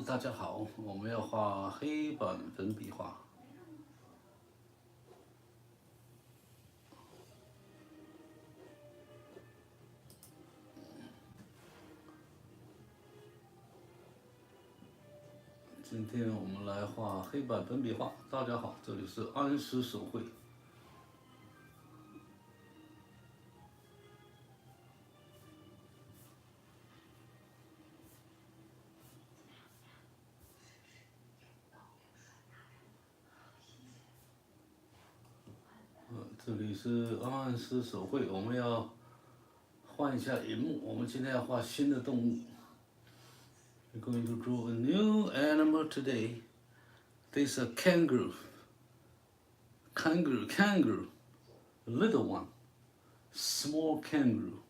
大家好，我们要画黑板粉笔画。今天我们来画黑板粉笔画。大家好，这里是安师手绘。这里是安师手绘，我们要换一下荧幕。我们今天要画新的动物。We're going to draw a new animal today. This is a kangaroo. Kangaroo. A little one. Small kangaroo.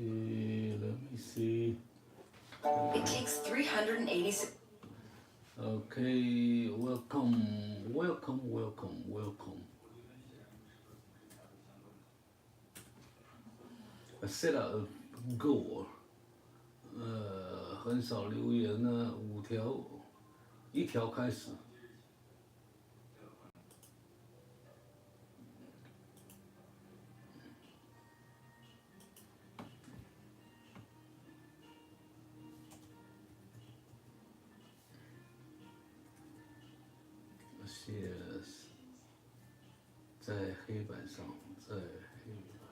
Okay, let me see. It takes 386. Okay, welcome. I set out a goal. 很少留言呢，5条，1条开始。Yes， 在黑板上，在黑板。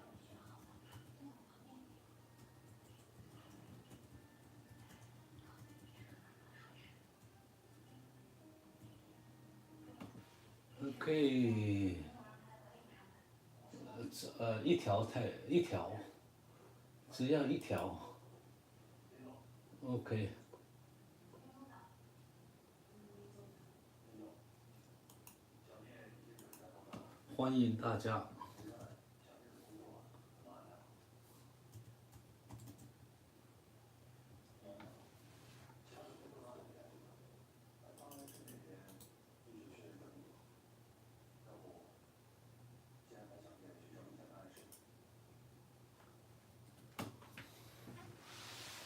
OK， 一条，只要1条。OK。欢迎大家。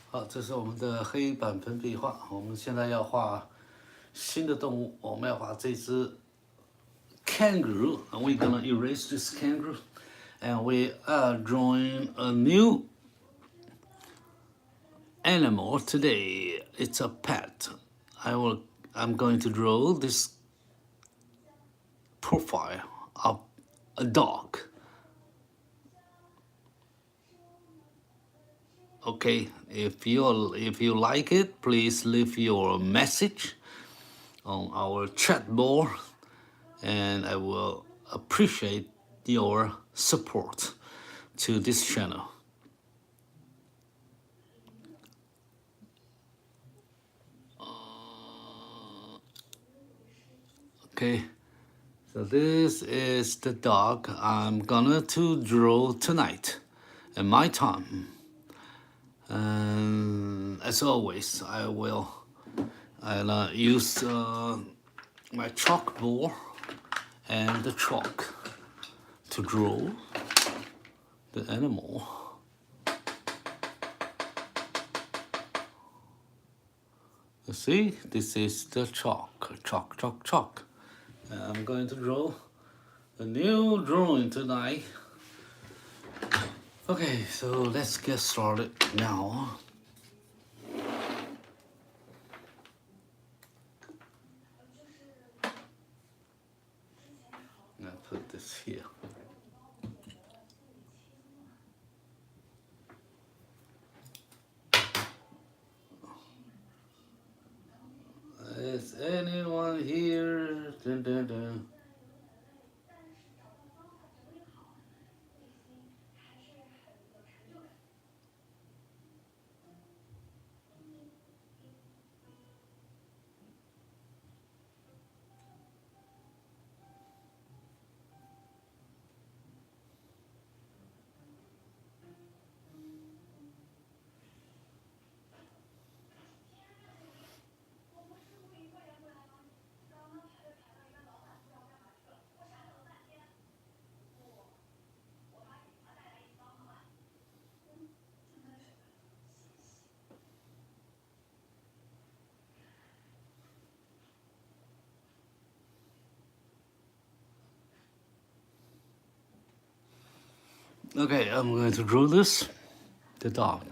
好，这是我们的黑板粉笔画。我们现在要画新的动物，我们要画这只 kangaroo. And we're gonna erase this kangaroo, and we are drawing a new animal today. It's a pet. I'm going to draw this profile of a dog. Okay, if you like it, please leave your message on our chat board, and I will appreciate your support to this channel. Okay, so this is the dog I'm gonna to draw tonight at my time. And as always, I'll use my chalkboard and the chalk to draw the animal. You see, this is the chalk. And I'm going to draw a new drawing tonight. Okay, so let's get started now. I'll put this here. Is anyone here? Dun, dun, dun. Okay, I'm going to draw this, the dog,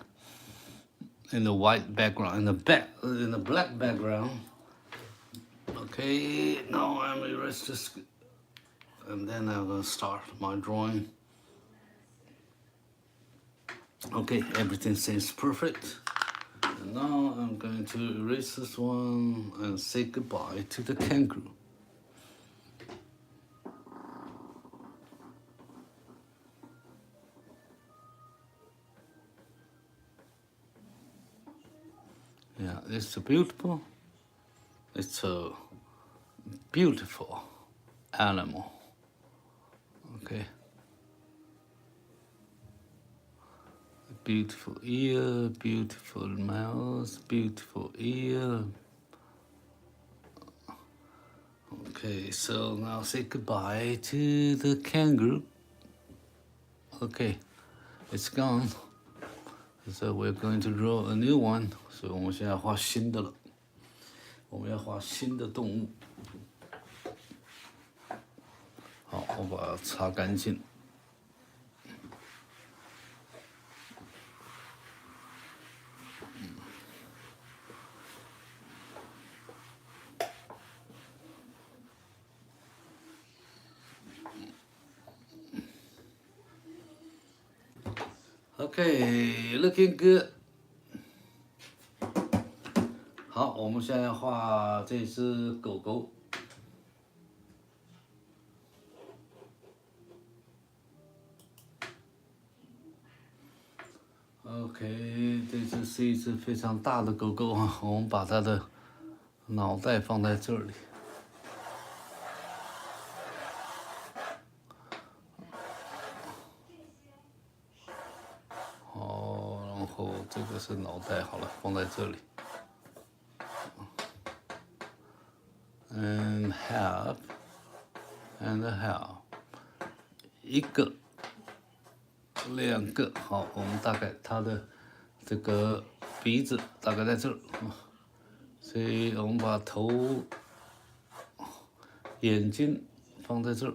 in the white background, in the black background. Okay, now I'm erase this, and then I'm gonna start my drawing. Okay, everything seems perfect. And now I'm going to erase this one and say goodbye to the kangaroo. Yeah, it's beautiful. It's a beautiful animal. Okay. Beautiful ear, beautiful mouth, beautiful ear. Okay, so now say goodbye to the kangaroo. Okay, it's gone. So we're going to draw a new one. 所以我们现在画新的了。我们要画新的动物。好，我把它擦干净。Okay, looking good. 好，我们现在画这只狗狗。OK， 这只是一只非常大的狗狗啊，我们把它的脑袋放在这里。好，然后这个是脑袋，好了，放在这里。And half, and half， 一个。2个，好，我们大概它的这个鼻子大概在这儿，所以我们把头、眼睛放在这儿。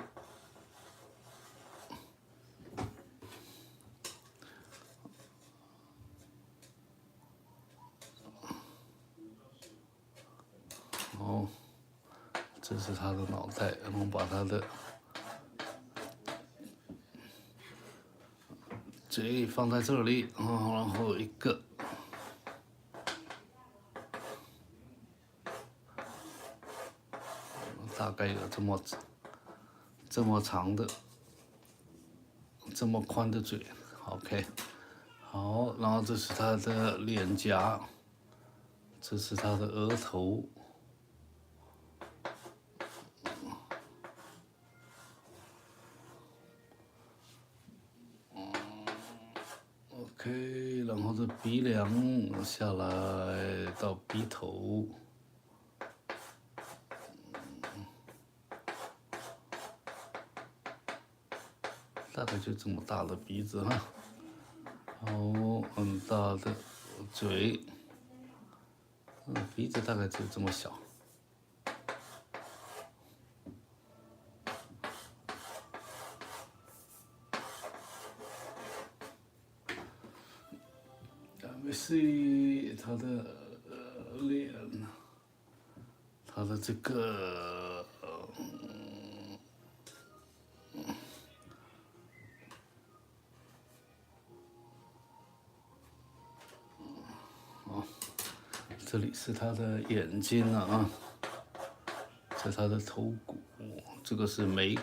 好，这是它的脑袋，我们把它的嘴放在这里，然后一个，大概有这么长的、这么宽的嘴 ，OK， 好，然后这是它的脸颊，这是它的额头。OK， 然后这鼻梁下来到鼻头，大概就这么大的鼻子哈，好，很大的嘴，鼻子大概就这么小。see 他的脸，他的这个这里是他的眼睛啊，这是他的头骨，这个是眉骨，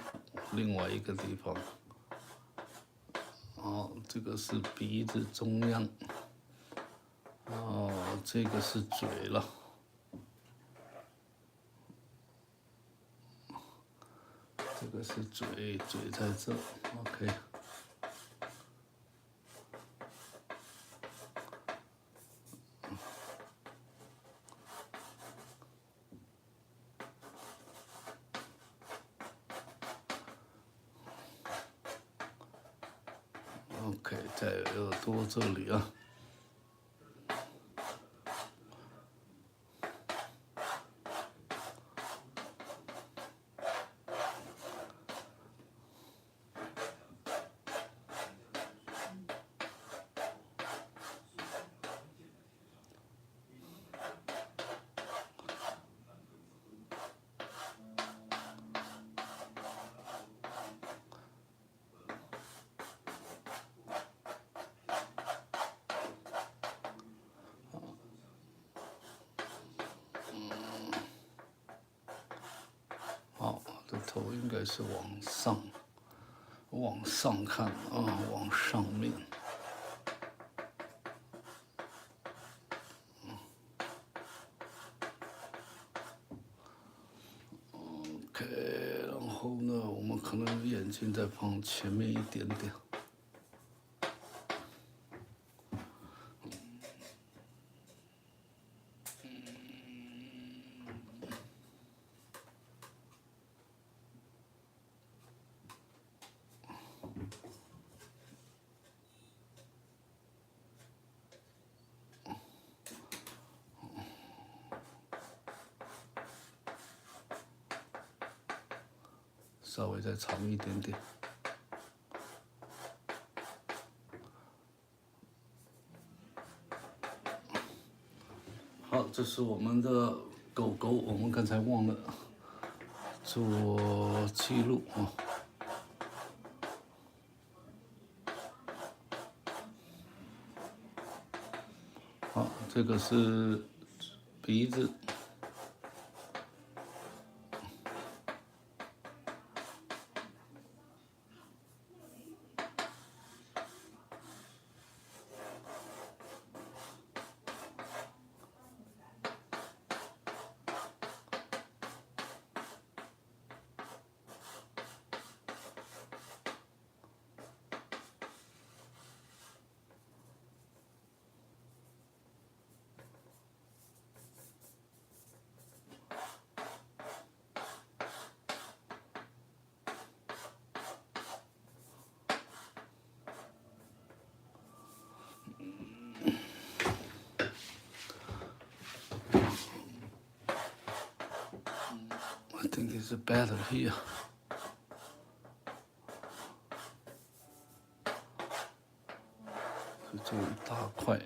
另外一个地方。好，这个是鼻子中央。哦，这个是嘴了。这个是嘴，嘴在这 ，OK。OK， 在耳朵这里啊。头应该是往上看啊，往上面。OK， 然后呢，我们可能眼睛再放前面一点点。稍微再长一点点。好，这是我们的狗狗，我们刚才忘了做记录啊。好，这个是鼻子。I think it's better here. 这一大块。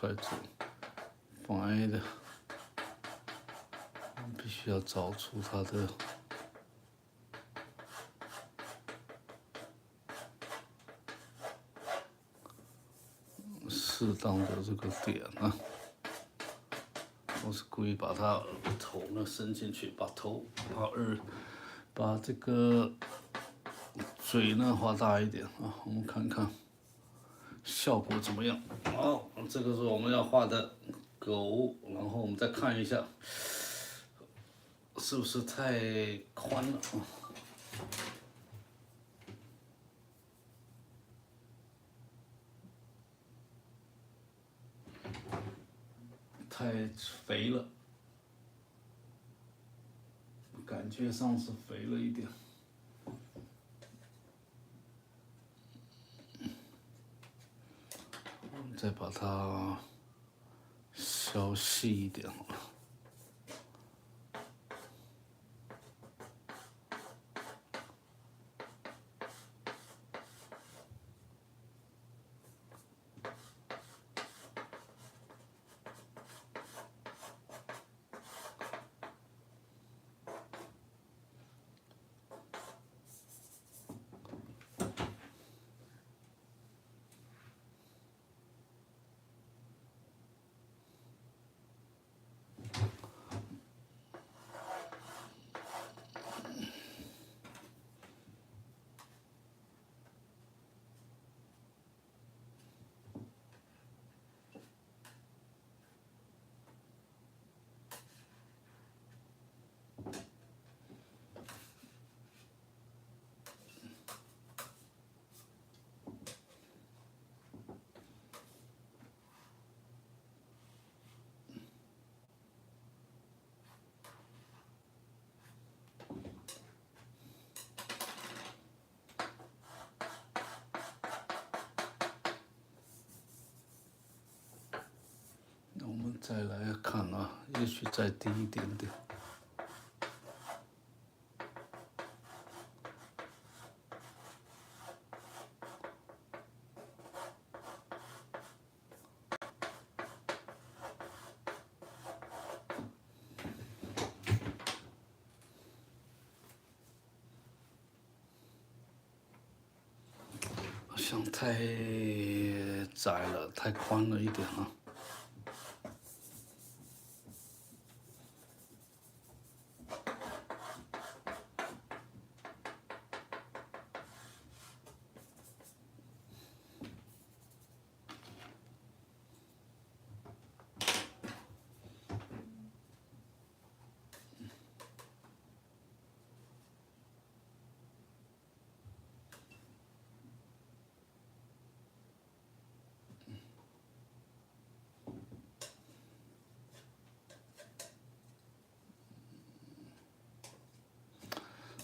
try to find， 必须要找出它的适当的这个点啊。我是故意把它头呢伸进去，把这个嘴呢画大一点啊，我们看看效果怎么样。好，这个是我们要画的狗，然后我们再看一下是不是太宽了啊。太肥了，感觉上是肥了一点。我们再把它削细一点。再来看啊，也许再低一点点。好像太窄了，太宽了一点了。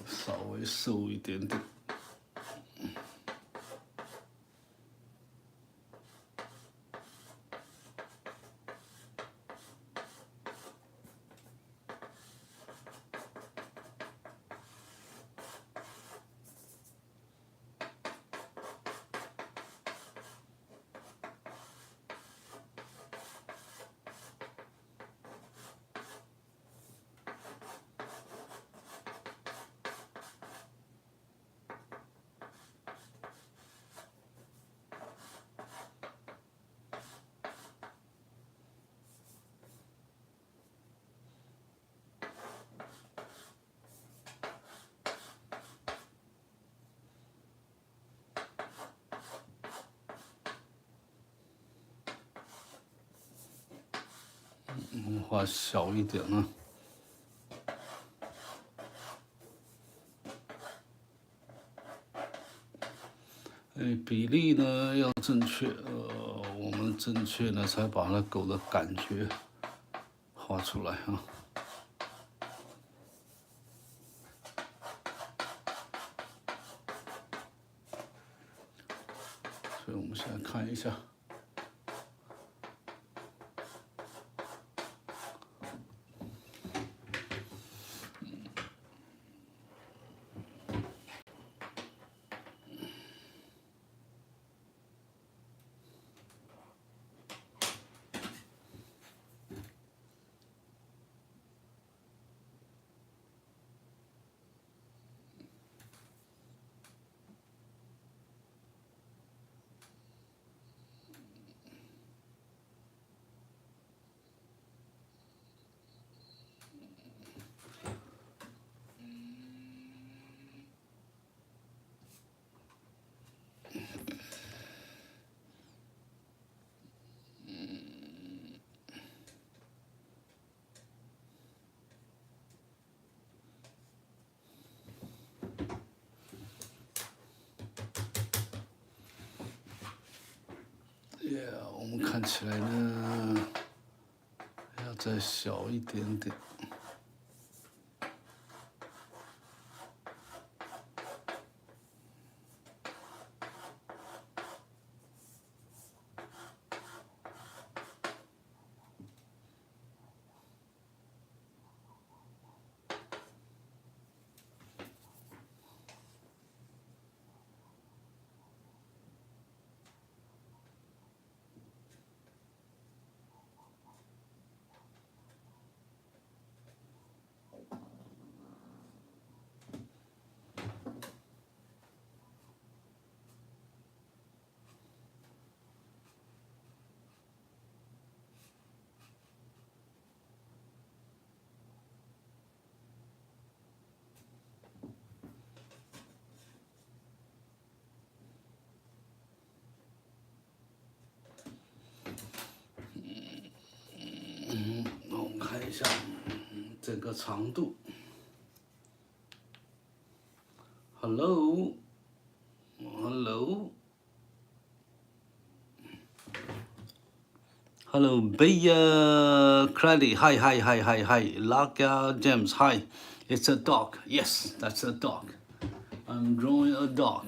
稍微瘦一点点。画小一点啊。比例呢要正确，我们正确呢才把那狗的感觉画出来啊。所以我们现在看一下。我们看起来呢，要再小一点点。我们看一下这个长度。Hello， Baya Credit. Hi. Laga James. Hi. It's a dog. Yes, that's a dog. I'm drawing a dog.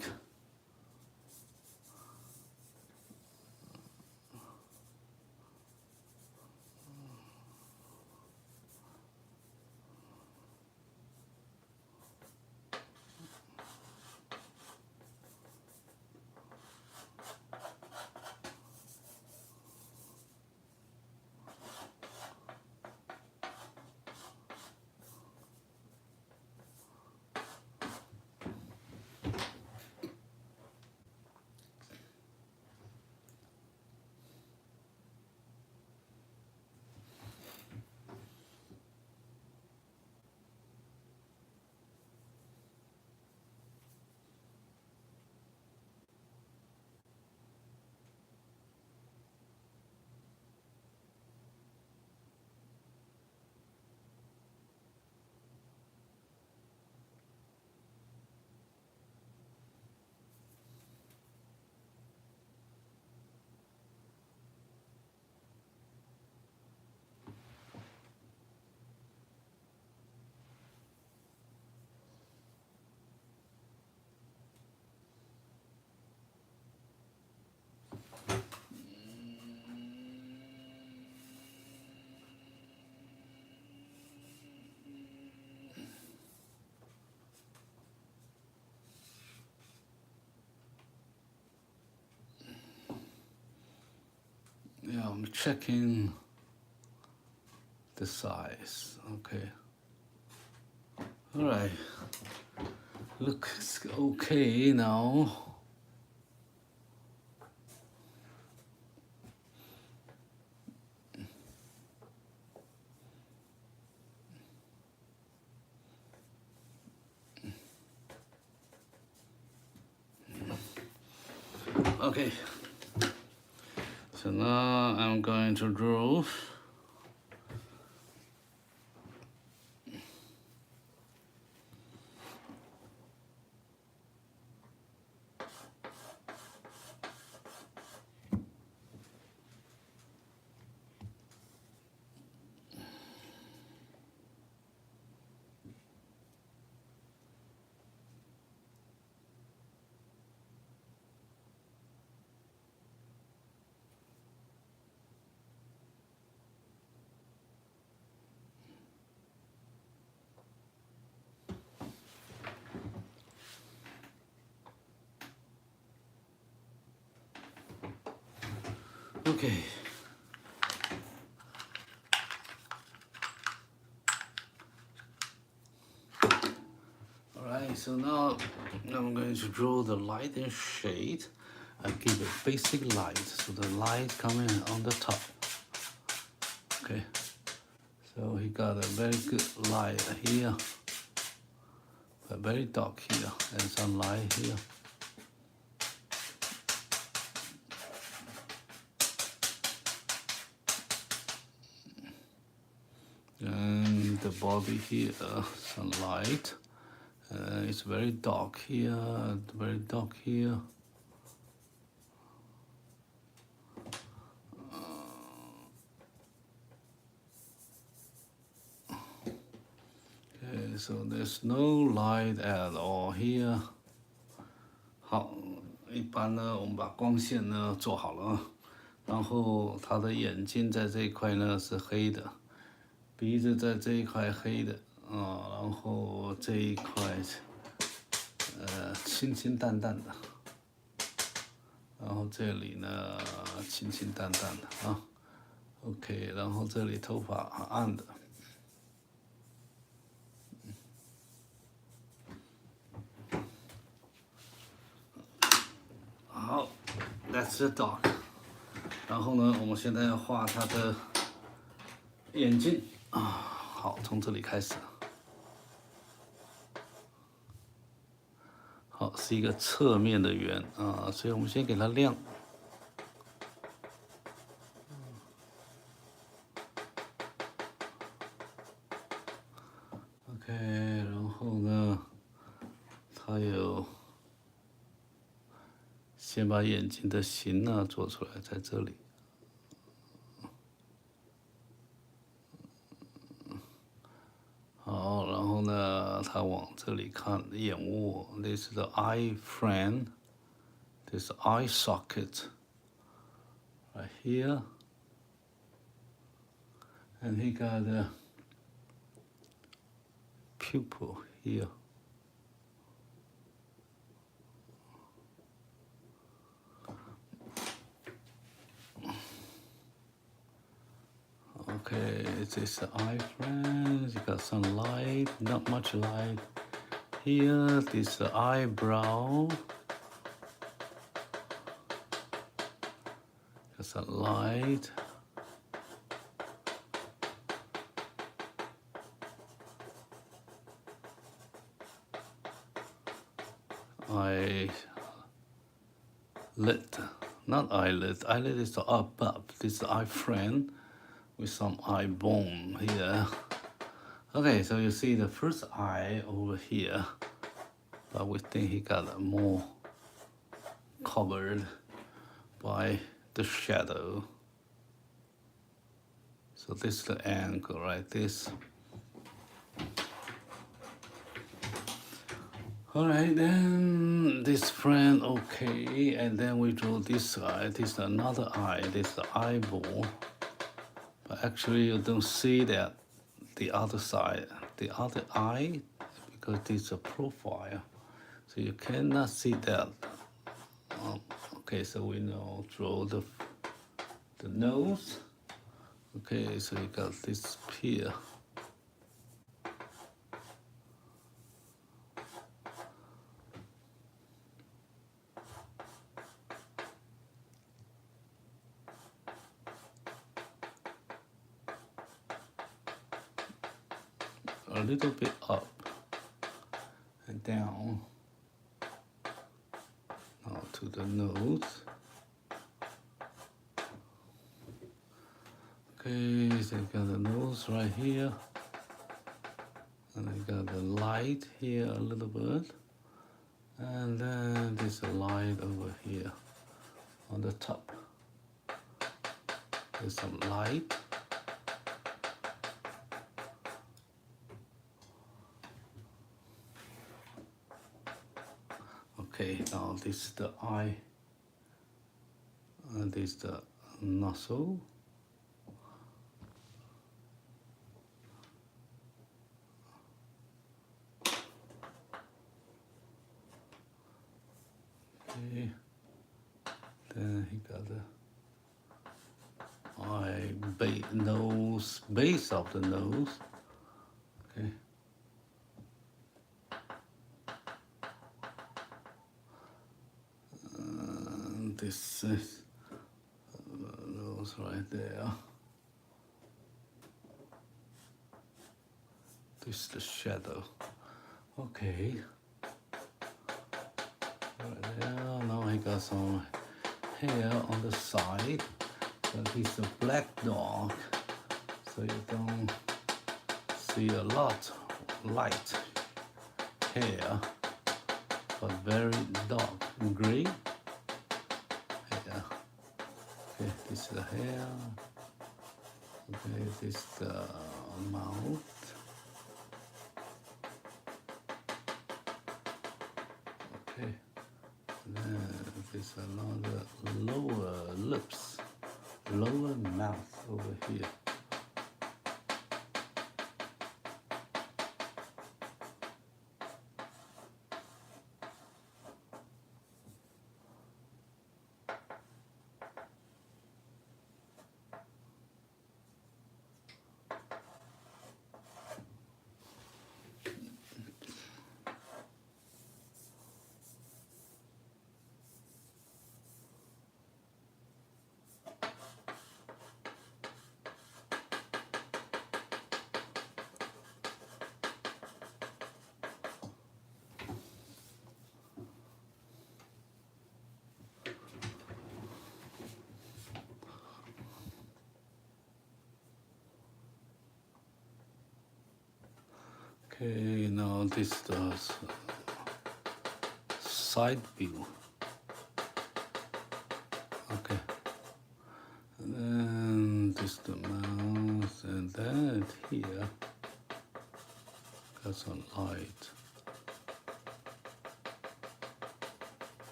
checking the size. Okay. All right. Looks okay now. Okay. So now I'm going to draw. Okay. Alright, so now I'm going to draw the light and shade. I give a basic light, so the light coming on the top. Okay, so he got a very good light here, but very dark here, and some light here. And the body here, some light. It's very dark here, very dark here. Okay, so there's no light at all here. 好，一般呢，我们把光线呢做好了，然后他的眼睛在这一块呢是黑的。鼻子在这一块黑的啊，然后这一块清清淡淡的，然后这里呢清清淡淡的啊 ，OK， 然后这里头发暗的，好 ，That's the dog。然后呢，我们现在要画它的眼睛。好，从这里开始。好，是一个侧面的圆啊，所以我们先给它亮。OK， 然后呢，它有先把眼睛的形呢做出来，在这里。好，然后呢，他往这里看，眼窝 ，this is the eye frame, this eye socket, right here, and he got a pupil here. Okay, this is the eye frame. You got some light, not much light. Here, this is the eyebrow. Got some light. Eyelid, not eyelid. Eyelid is the above. This is the eye frame with some eye bone here. Okay, so you see the first eye over here, but we think he got more covered by the shadow. So this is the angle, right? This. Alright, then this friend, okay, and then we draw this eye. This is another eye. This is the eyeball. But actually, you don't see that the other side, the other eye, because this is a profile. So you cannot see that. Okay, so we now draw the the nose. Okay, so you got this here. A little bit up and down. Now to the nose. Okay, so you got the nose right here. And I got the light here a little bit. And then there's a light over here on the top. There's some light. Okay, now this is the eye, and this is the nostril. Okay, then he got the nose, base of the nose. Okay. This is nose right there. This is the shadow. Okay. Right there. Now I got some hair on the side. But he's a black dog, so you don't see a lot light hair, but very dark gray. Okay, this is the hair. Okay, this is the mouth. Okay, and then this is another lower lips, lower mouth over here. Okay, now this is the side view. Okay, and then this is the mouth, and then here got some light.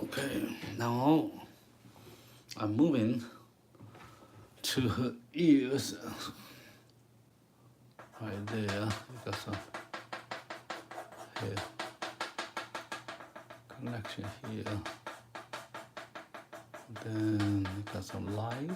Okay, now I'm moving to her ears. Right there, you got some hair connection here. Then you got some light.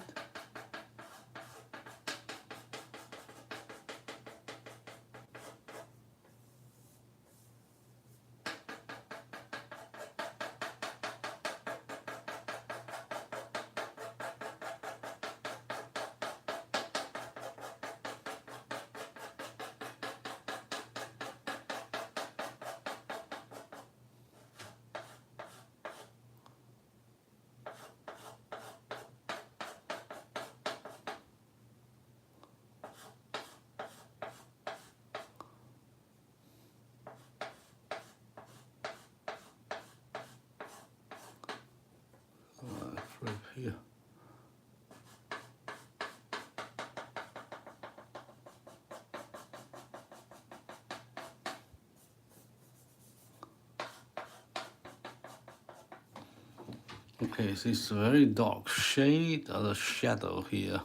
Okay, this very dark shade of the shadow here.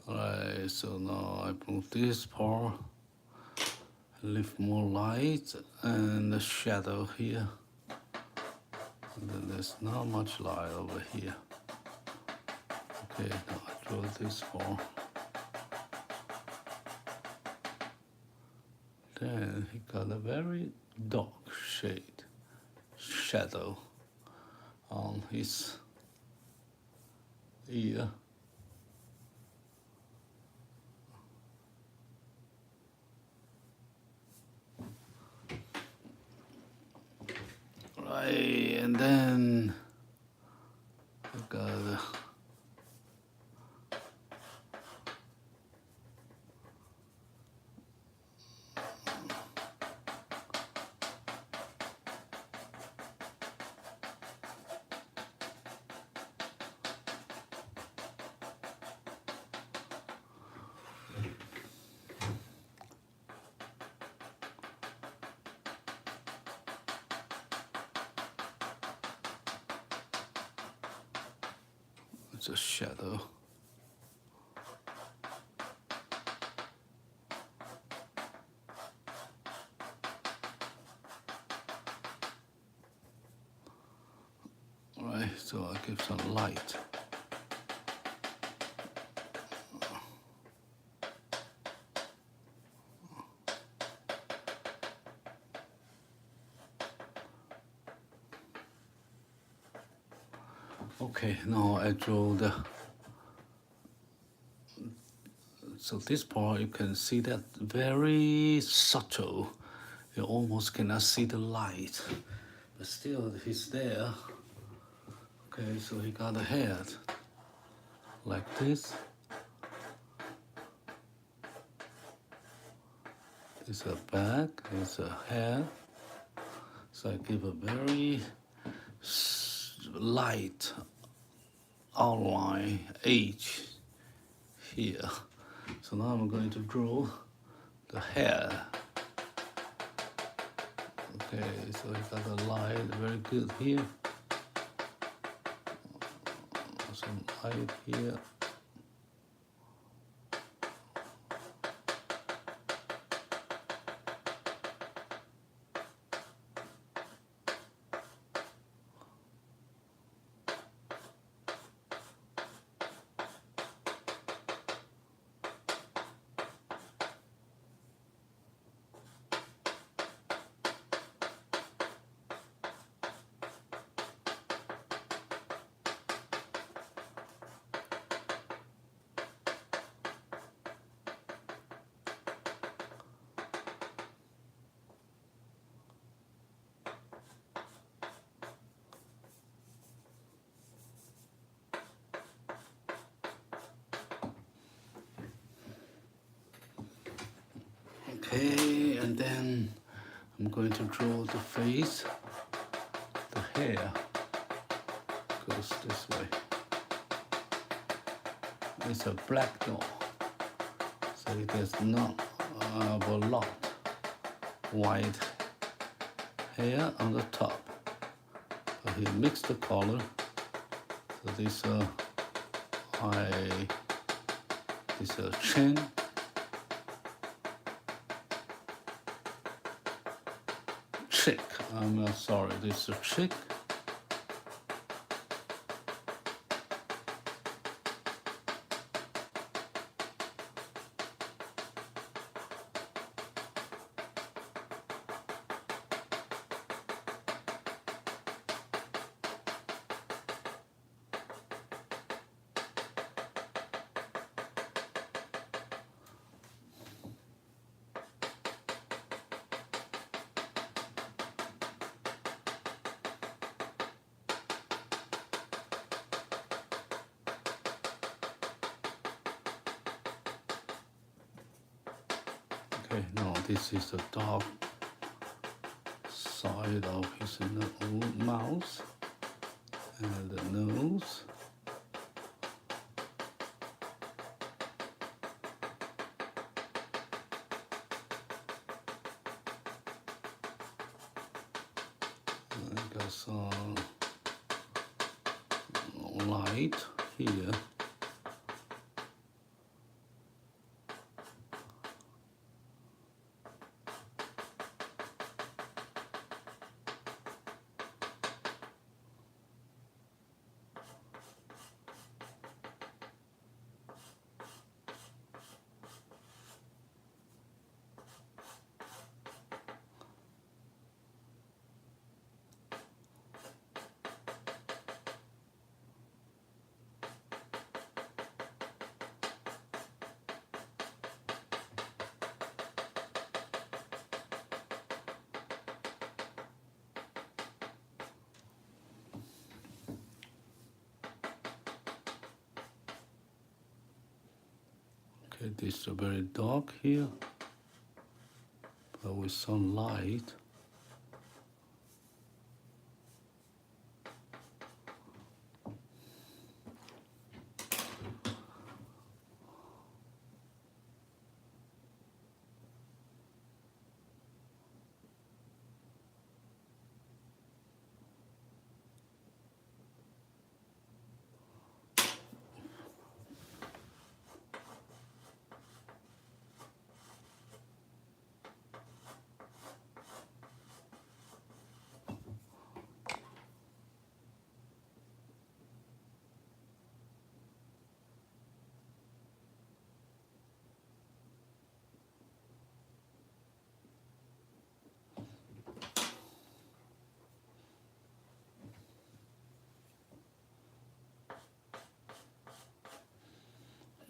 Alright, so now I move this part, leave more light and the shadow here. And then there's not much light over here. Okay, now I draw this part. Then he got a very dark shade, shadow on his ear. Right, and then I got it's a shadow. Alright, so I give some light. Okay, now I draw the. So this part you can see that very subtle. You almost cannot see the light, but still he's there. Okay, so he got a head like this. It's a back, it's a head. So I give a very light outline edge here. So now I'm going to draw the hair. Okay, so I got the light very good here. Some light here. Okay, and then I'm going to draw the face. The hair goes this way. It's a black dog, so it has not a lot white hair on the top. But he mixed the color. So this this chin. Chick. I'm sorry, this is a chick. Okay, now this is the dark side of his mouth and the nose. I got some light here. Okay, this is very dark here, but with some light.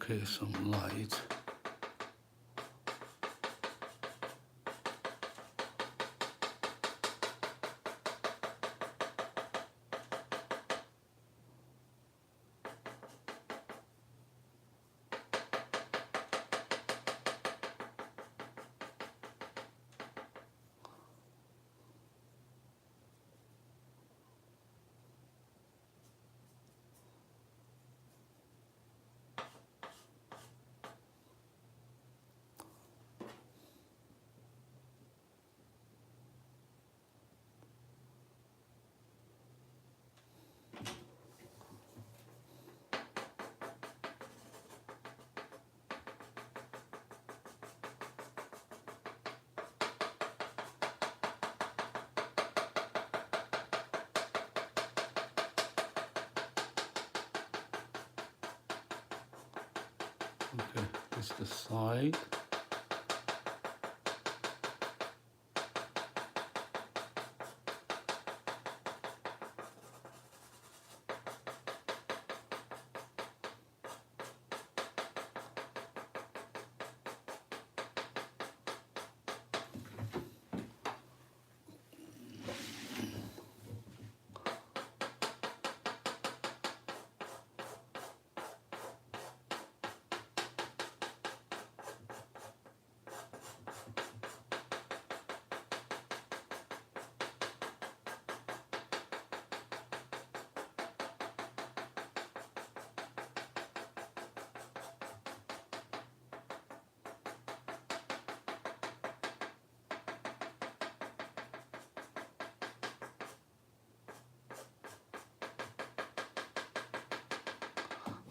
Okay, some light. Okay, this is the side.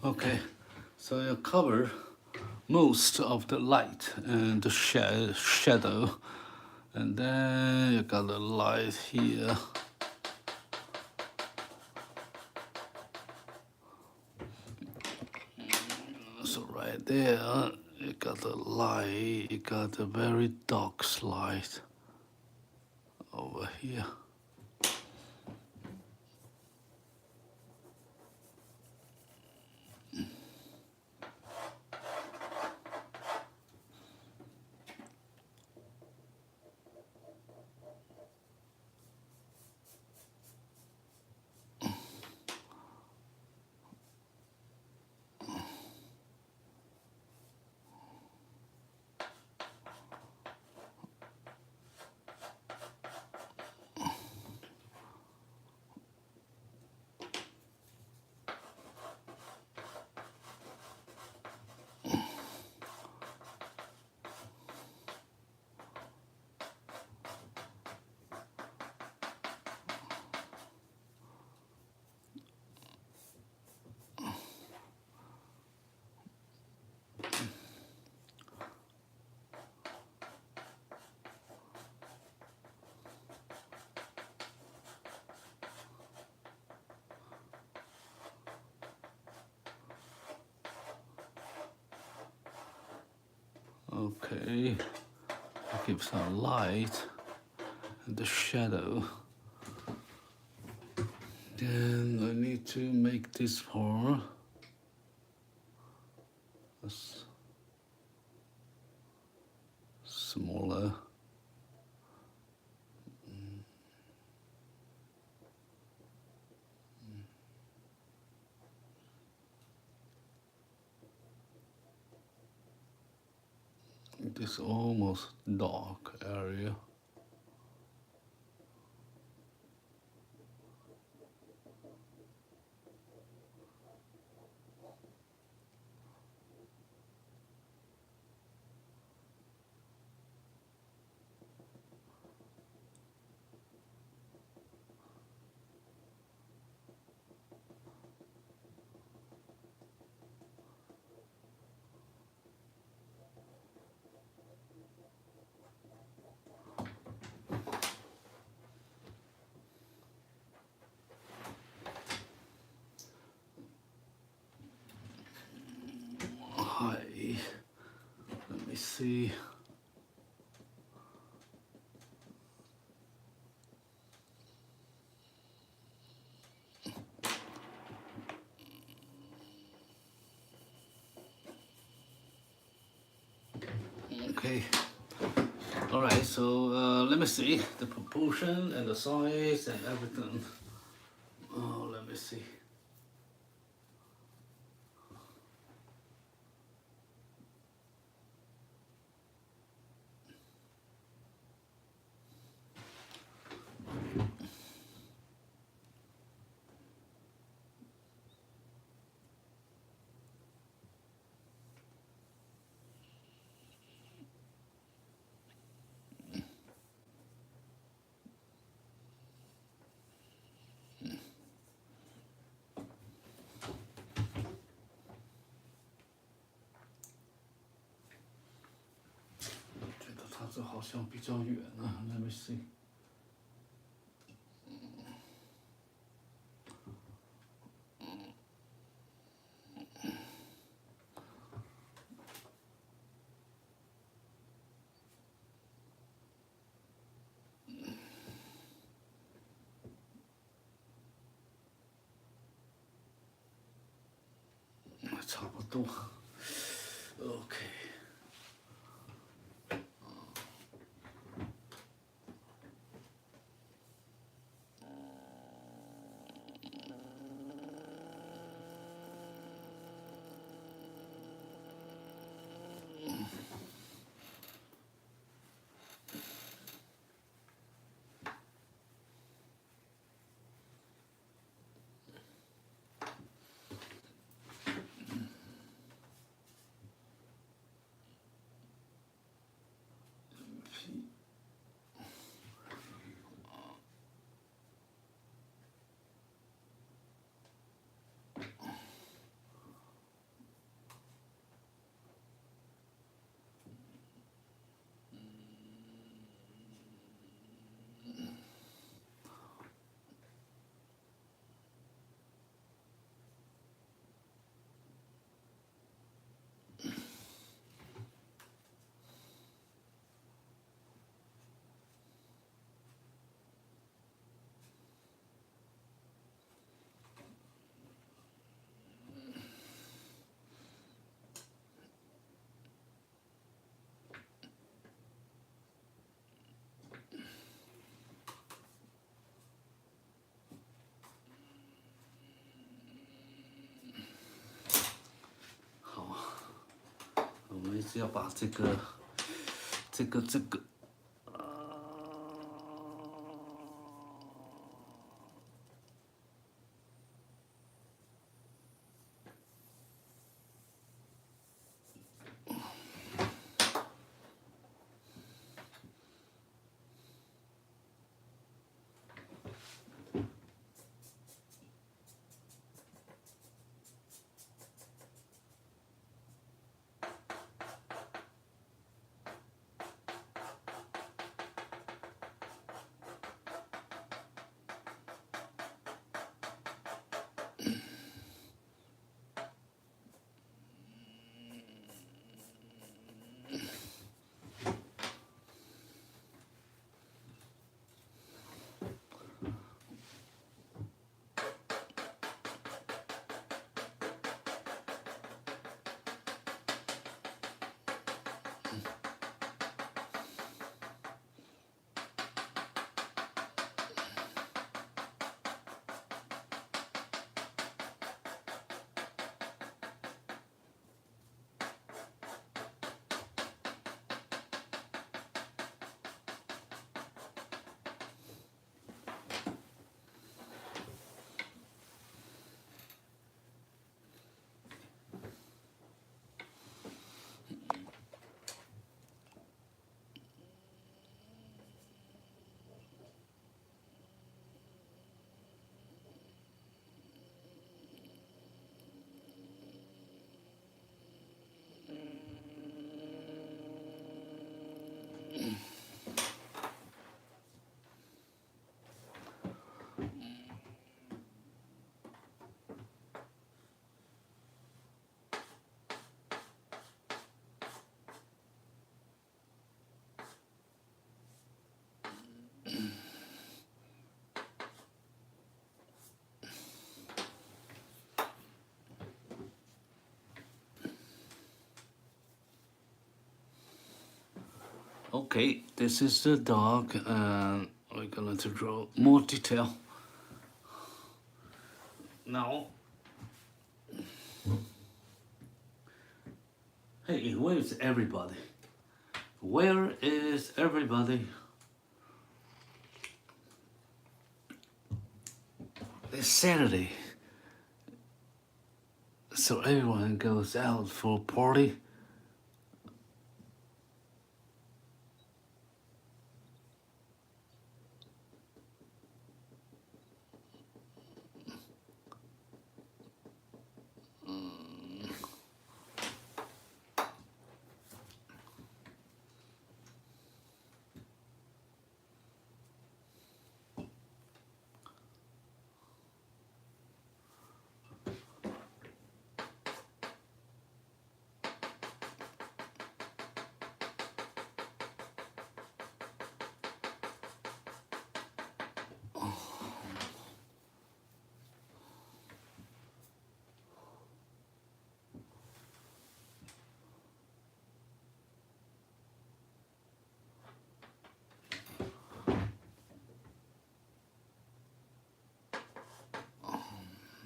Okay, so you cover most of the light and the shadow, and then you got the light here. So right there, you got the light, you got the very dark light over here. Okay, give some light and the shadow. Then I need to make this part smaller. This almost dark area. Hi, let me see. Okay. All right. So let me see the proportion and the size and everything. Oh, let me see.这好像比较远啊 ，Let me see。差不多 ，OK。我们一直要把这个。Okay, this is the dog, and we're going to draw more detail. Now, hey, where is everybody? Where is everybody? It's Saturday, so everyone goes out for a party.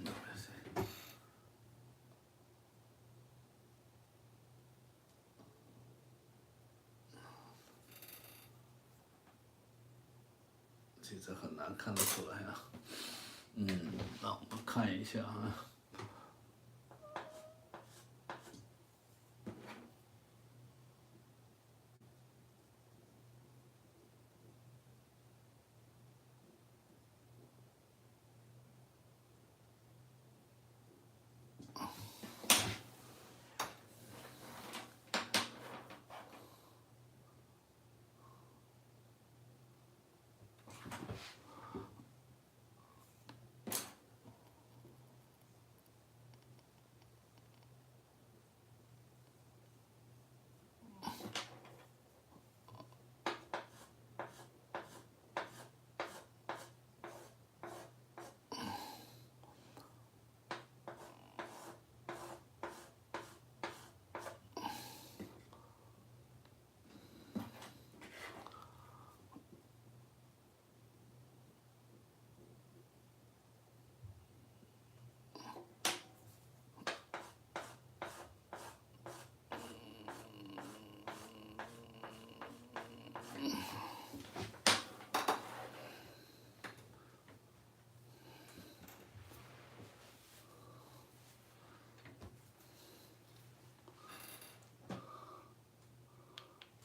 Let me see. 其实很难看得出来啊。那我们看一下啊。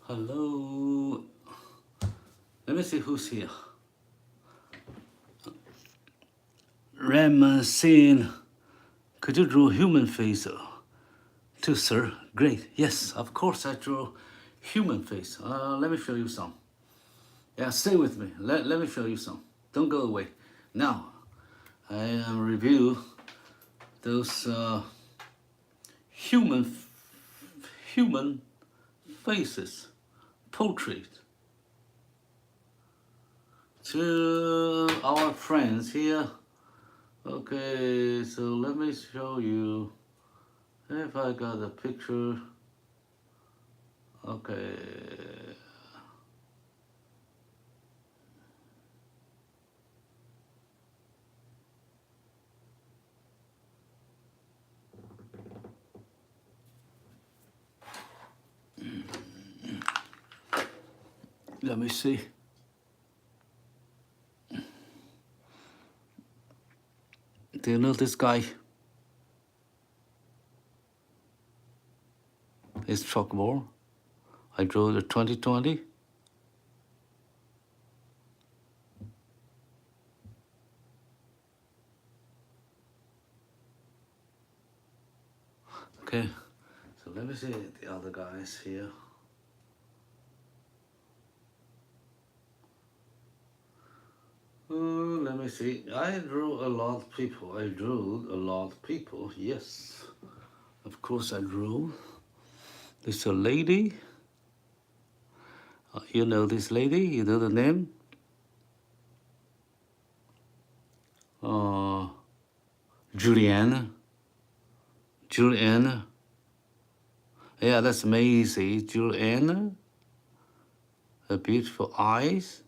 Hello. Let me see who's here. Ramazin, could you draw human face too, sir? Great. Yes, of course I draw human face. Let me show you some. Yeah, stay with me. Let me show you some. Don't go away. Now, I review those human faces, portrait. To our friends here. Okay, so let me show you if I got a picture. Okay. Let me see. Do you know this guy? It's chalkboard. I drew the 2020. Okay, so let me see the other guys here. Let me see. I drew a lot of people. Yes, of course I drew. There's a lady. You know this lady? You know the name? Juliana. Yeah, that's Maisie. Juliana. her beautiful eyes.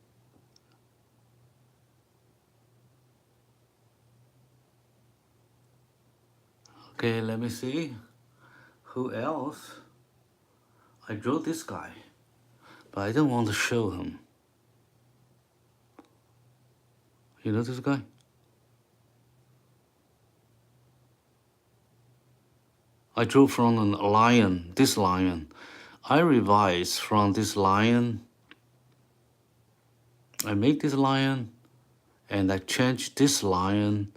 Okay, let me see. Who else? I drew this guy, but I don't want to show him. You know this guy? I drew from a lion, this lion. I revised from this lion. I make this lion, and I changed this lion.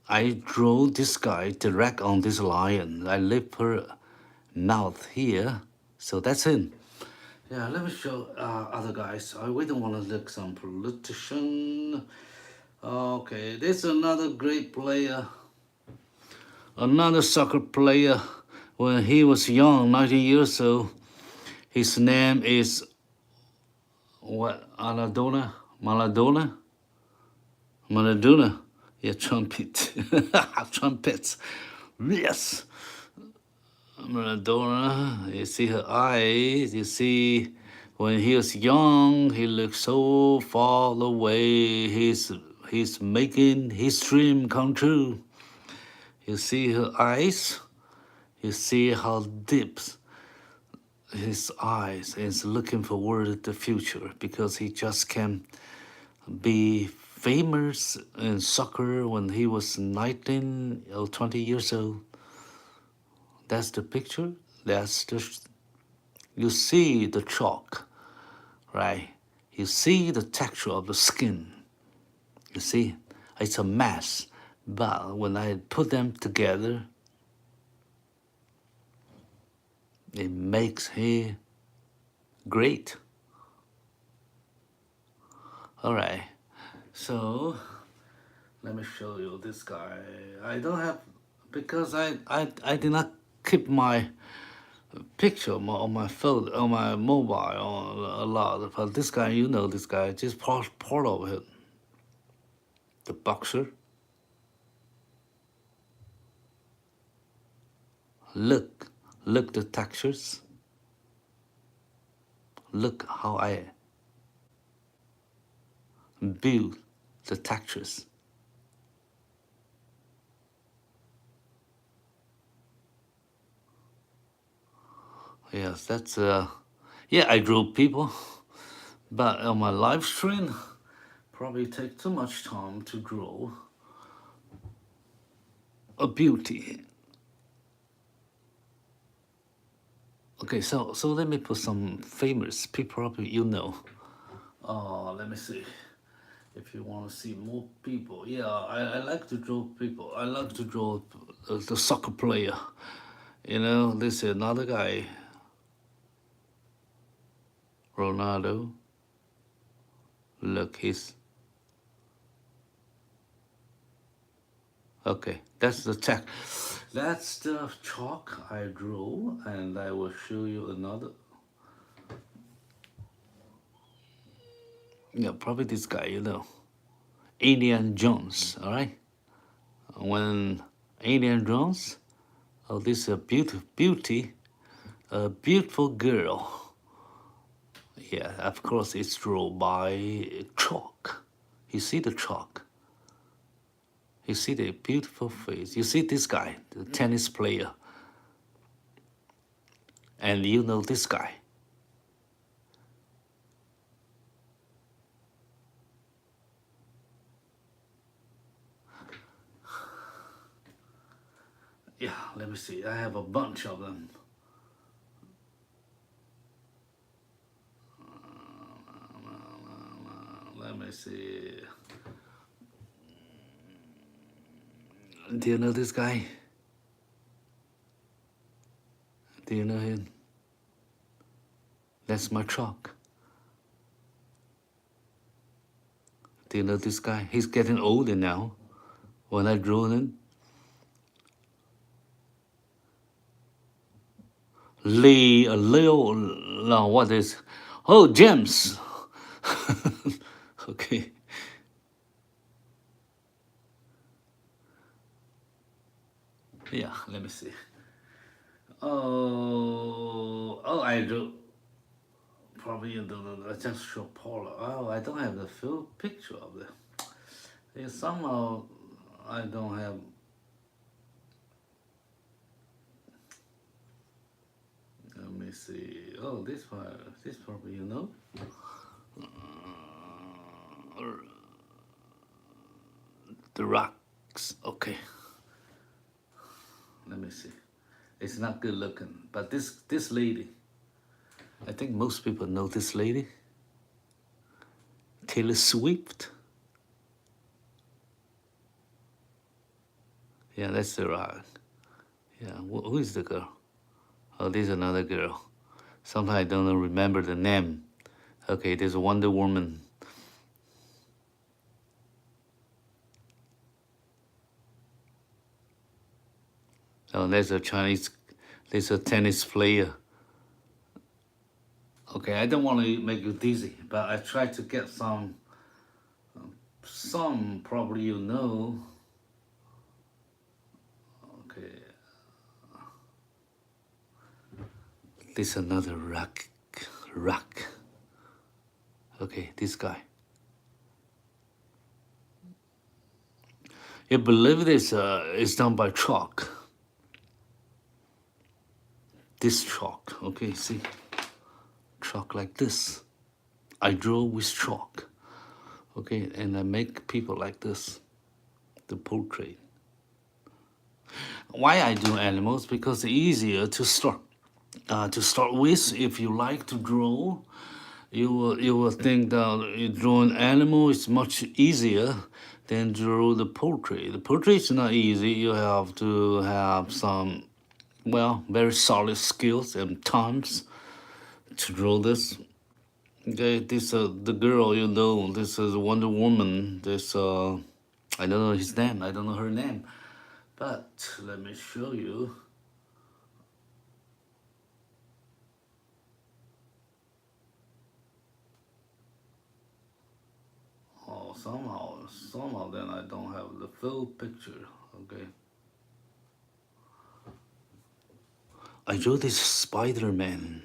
I drew this guy direct on this lion. I leave her mouth here, so that's it. Yeah, let me show other guys. We don't want to look some politician. Okay, this is another great player. Another soccer player. When he was young, 19 years old, his name is what? Maradona. Yeah, trumpet. Trumpets. Yes. Maradona. You see her eyes. You see when he was young, he looked so far away. He's making his dream come true. You see her eyes. You see how deep his eyes is looking forward to the future, because he just can be famous in soccer when he was 19 or 20 years old. That's the picture. You see the chalk, right? You see the texture of the skin. You see, it's a mess, but when I put them together, it makes him great. All right, so let me show you this guy. I don't have, because I did not keep my picture on my phone, on my mobile a lot. But this guy, you know this guy, just part of it. The boxer. Look the textures. Look how I build the textures. Yes, that's yeah, I drew people, but on my live stream, probably take too much time to draw a beauty. Okay, so let me put some famous people probably you know. Let me see. If you want to see more people, yeah, I like to draw people. I like to draw the soccer player. You know, this is another guy, Ronaldo. Look, he's okay. That's the chalk. That's the chalk I drew, and I will show you another. Yeah, probably this guy, you know, Indiana Jones. All right. When Indiana Jones, oh, this is a beauty, a beautiful girl. Yeah, of course it's drawn by chalk. You see the chalk. You see the beautiful face. You see this guy, the tennis player. And you know this guy. Yeah, let me see. I have a bunch of them. Let me see. Do you know this guy? Do you know him? That's my chalk. Do you know this guy? He's getting older now. When I drew him, Leo, no, what is? Oh, James. Okay. Yeah, let me see. Oh, I drew probably you don't know. I just show Paula. Oh, I don't have the full picture of them. Yeah, somehow I don't have. Let me see. Oh, this one. This probably you know. The rocks. Okay. Let me see. It's not good looking, but this lady. I think most people know this lady. Taylor Swift. Yeah, that's the rock. Yeah, who is the girl? Oh, there's another girl. Sometimes I don't remember the name. Okay, there's Wonder Woman. Oh, there's a tennis player. Okay, I don't want to make you dizzy, but I try to get some probably you know. Okay. This another rock. Okay, this guy. You believe this is done by chalk. This chalk, okay, see? Chalk like this. I draw with chalk. Okay, and I make people like this. The portrait. Why I do animals? Because it's easier to start with. If you like to draw, you will think that you draw an animal is much easier than draw the portrait. The portrait is not easy. You have to have some, well, very solid skills and times to draw this. Okay, this the girl you know. This is Wonder Woman. This I don't know his name. I don't know her name, but let me show you. Oh, somehow then I don't have the full picture. Okay. I drew this Spider-Man.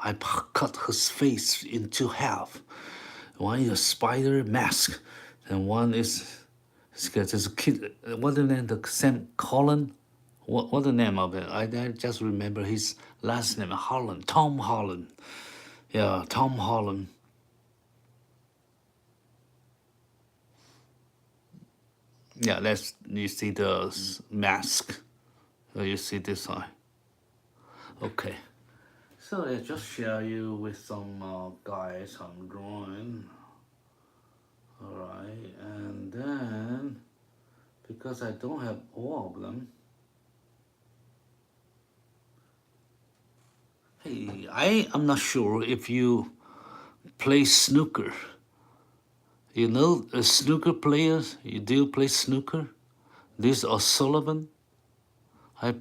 I cut his face into half. One is a spider mask, and one is there's a kid. What's the name? The Sam Holland. What's the name of it? I just remember his last name, Holland. Tom Holland. Yeah, Tom Holland. Yeah, you see the mask. You see this eye. Okay. So I just share you with some guys I'm drawing. Alright, and then because I don't have all of them. Hey, I am not sure if you play snooker. You know snooker players? You do play snooker? This is Sullivan. I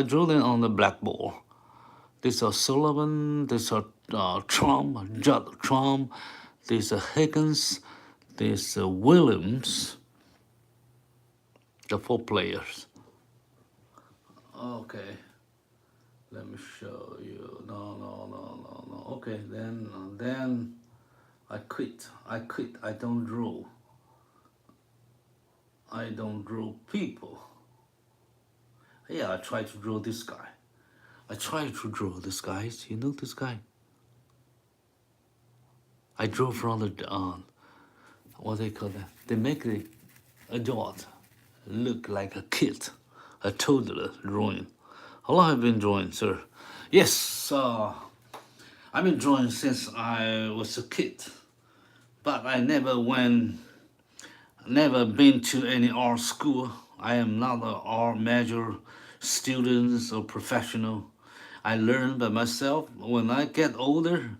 drew them on the blackboard. This is Sullivan, this is Trump, Judd Trump, this is Higgins, this is Williams, the 4 players. Okay, let me show you. No. Okay, then I quit. I don't draw. I don't draw people. Yeah, I try to draw this guy. You know this guy? I draw from the, what they call that? They make the adult look like a kid, a toddler drawing. How long have you been drawing, sir? Yes, I've been drawing since I was a kid, but I never been to any art school. I am not an art major student or professional. I learn by myself. When I get older,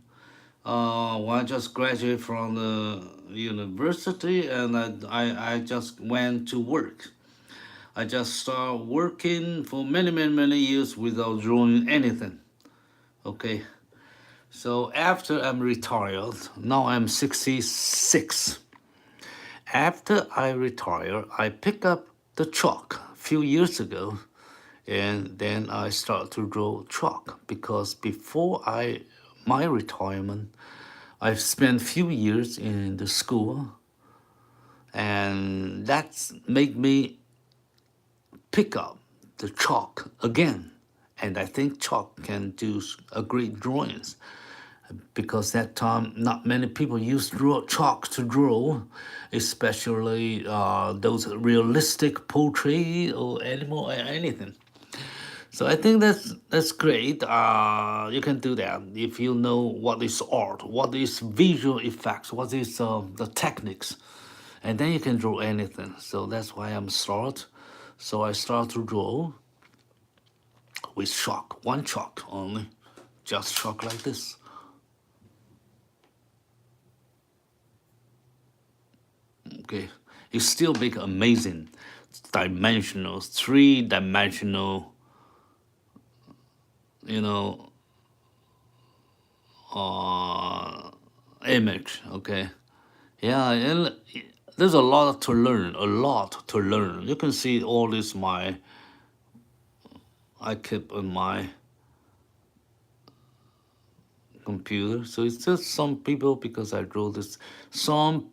when I just graduated from the university, and I just went to work. I just started working for many years without drawing anything. Okay, so after I'm retired, now I'm 66. After I retire, I pick up the chalk a few years ago, And then I start to draw chalk because before my retirement, I've spent few years in the school, and that's made me pick up the chalk again. And I think chalk can do a great drawings because that time not many people use chalk to draw, especially those realistic portrait or animal or anything. So I think that's great. You can do that if you know what is art, what is visual effects, what is the techniques, and then you can draw anything. So that's why I'm start. So I start to draw with chalk, one chalk only, just chalk like this. Okay, it still make amazing dimensional, three-dimensional, you know, image. Okay, yeah, and there's a lot to learn. A lot to learn. You can see all this I keep on my computer. So it's just some people because I draw this. Some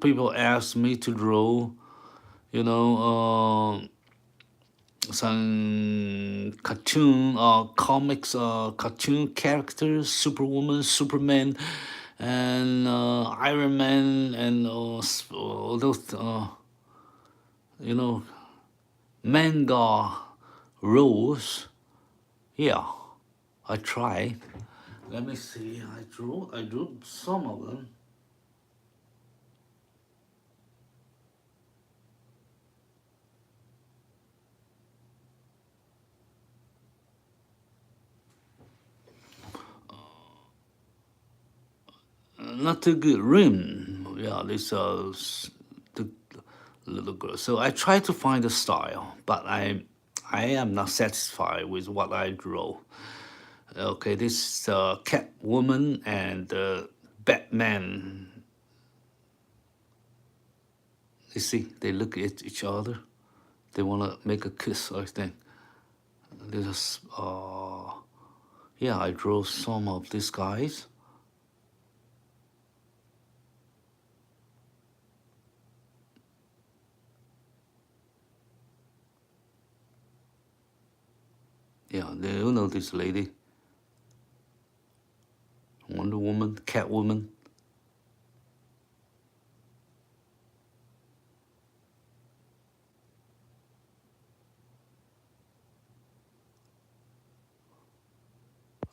people ask me to draw, you know, some cartoon comics, cartoon characters, Superwoman, Superman, and Iron Man, and all those, you know, manga roles. Yeah, I try. Let me see. I drew some of them. Not too good. Rim. Yeah, this the little girl. So I try to find a style, but I am not satisfied with what I draw. Okay, this Catwoman and Batman. You see, they look at each other. They wanna make a kiss, I think. There's yeah, I draw some of these guys. Yeah, you know this lady. Wonder Woman, Catwoman.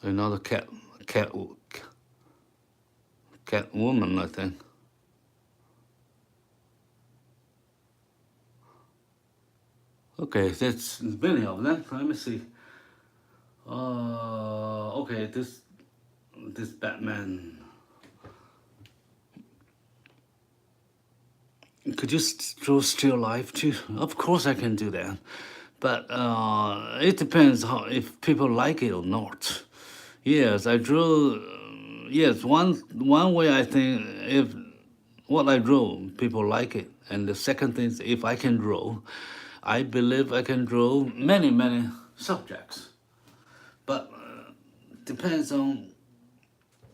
Another Catwoman, I think. Okay, that's many of them. Let me see. Okay, this Batman. Could you draw still life too? Of course, I can do that, but it depends how if people like it or not. Yes, I draw. Yes, one way I think if what I draw people like it, and the second thing is if I can draw, I believe I can draw many subjects, but depends on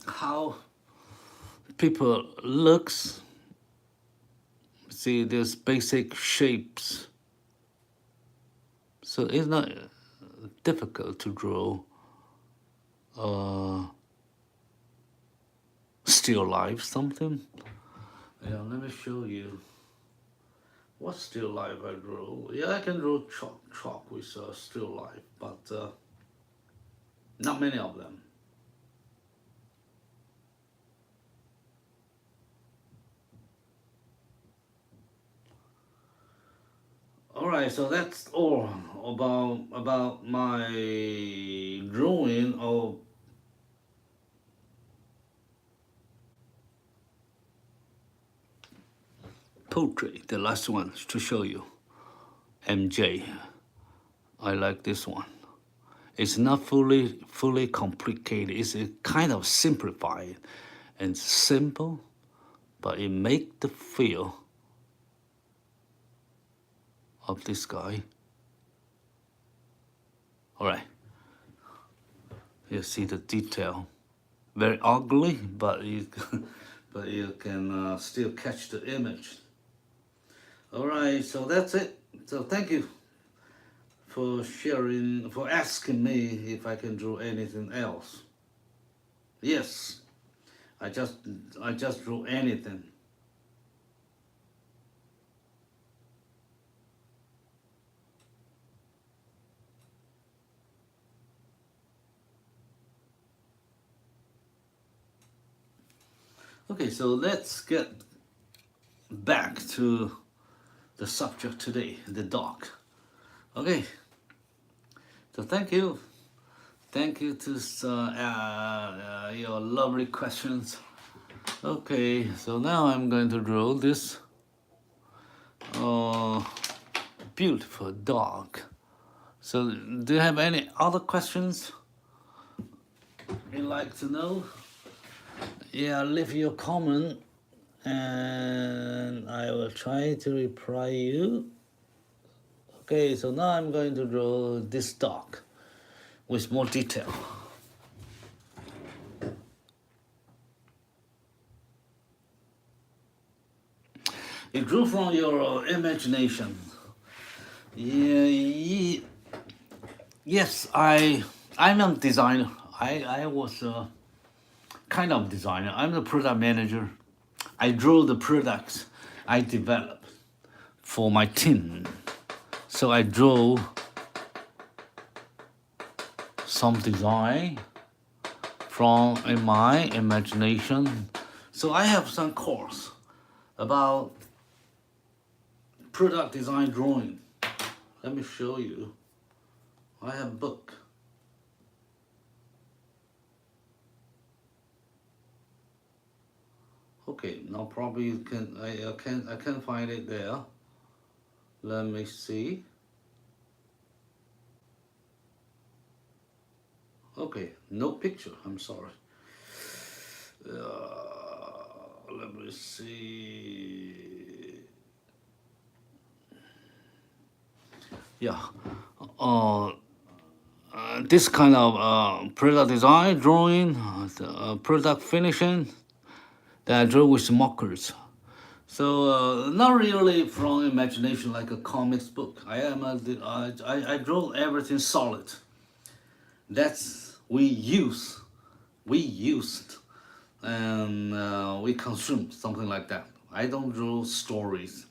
how people looks. See, there's basic shapes, so it's not difficult to draw still life something. Yeah, let me show you what still life I draw. Yeah, I can draw chalk with still life, but not many of them. All right, so that's all about my drawing of portrait. The last one to show you, MJ. I like this one. It's not fully complicated. It's a kind of simplified and simple, but it make the feel of this guy All right. You see the detail. Very ugly, but but you can still catch the image. All right, so that's it. So thank you for sharing, for asking me if I can draw anything else. Yes, I just drew anything. Okay, so let's get back to the subject today, the dog. Okay, so thank you to your lovely questions. Okay, so now I'm going to draw this beautiful dog. So do you have any other questions you'd like to know? Yeah, leave your comment and I will try to reply you. Okay, so now I'm going to draw this dog with more detail. You drew from your imagination. Yeah, yes, I'm a designer. I was a kind of designer. I'm the product manager. I draw the products I develop for my team. So I draw some design from in my imagination. So I have some course about product design drawing. Let me show you. I have a book. Okay, now probably you can I can find it there. Let me see. Okay, no picture. I'm sorry. Let me see. Yeah. This kind of product design drawing, product finishing, that I draw with markers. So not really from imagination like a comics book. I draw everything solid. That's we used, and we consume something like that. I don't draw stories,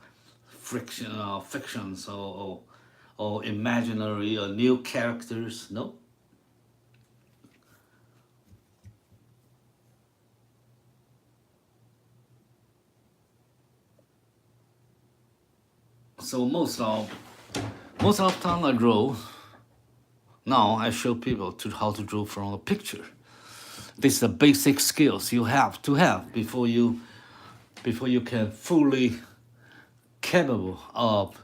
fictions, or imaginary or new characters. No. So most of the time I draw. Now I show people how to draw from a picture. This is the basic skills you have to have before you can fully capable of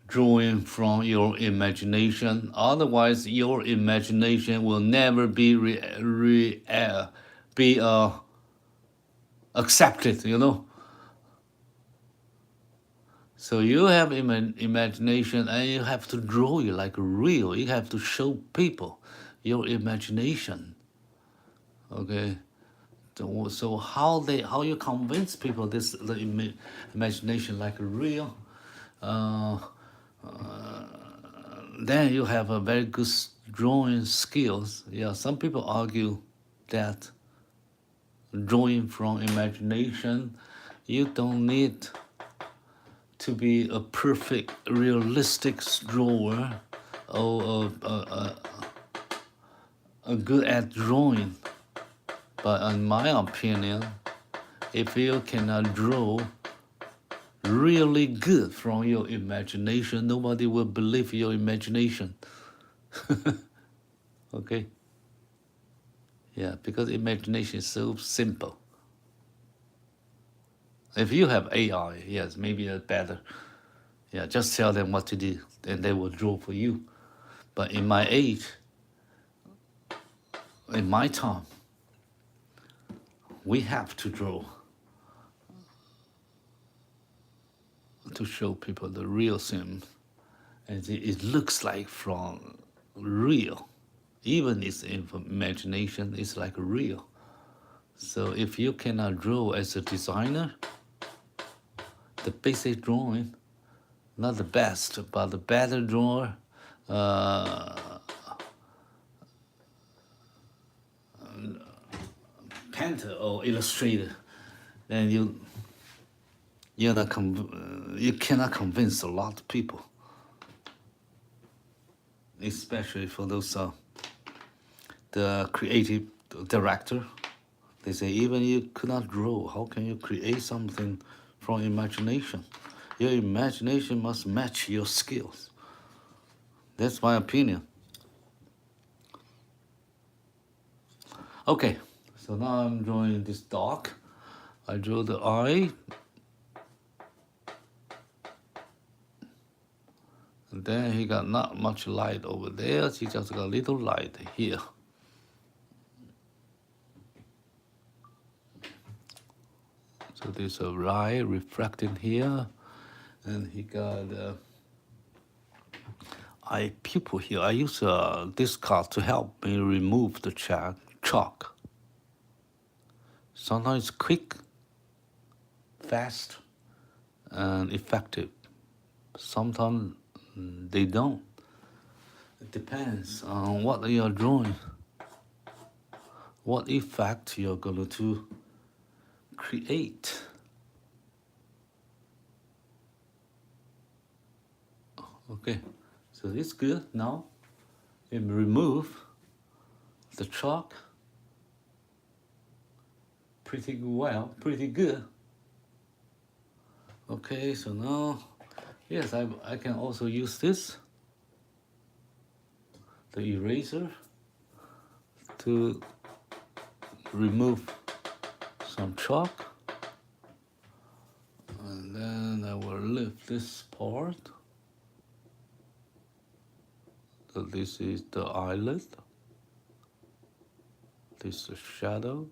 drawing from your imagination. Otherwise, your imagination will never be accepted. You know. So you have imagination, and you have to draw it like real. You have to show people your imagination. Okay. So how you convince people the imagination like real? Then you have a very good drawing skills. Yeah. Some people argue that drawing from imagination, you don't need to be a perfect, realistic drawer or a good at drawing. But in my opinion, if you cannot draw really good from your imagination, nobody will believe your imagination. Okay? Yeah, because imagination is so simple. If you have AI, yes, maybe it's better. Yeah, just tell them what to do, and they will draw for you. But in my age, in my time, we have to draw to show people the real thing, and it looks like from real. Even its imagination is like real. So if you cannot draw as a designer, the basic drawing, not the best, but the better drawer, painter or illustrator, then you cannot convince a lot of people, especially for those the creative director. They say even you could not draw, how can you create something from imagination? Your imagination must match your skills. That's my opinion. Okay, so now I'm drawing this dog. I drew the eye. And then he got not much light over there. He just got a little light here. So there's a light reflecting here. And he got eye pupil here. I use this card to help me remove the chalk. Sometimes it's quick, fast, and effective. Sometimes they don't. It depends on what you're drawing, what effect you're going to create. Okay, so it's good. Now, we remove the chalk. Pretty good. Okay, so now, yes, I can also use this, the eraser, to remove some chalk. And then I will lift this part. So this is the eyelid. This is the shadow.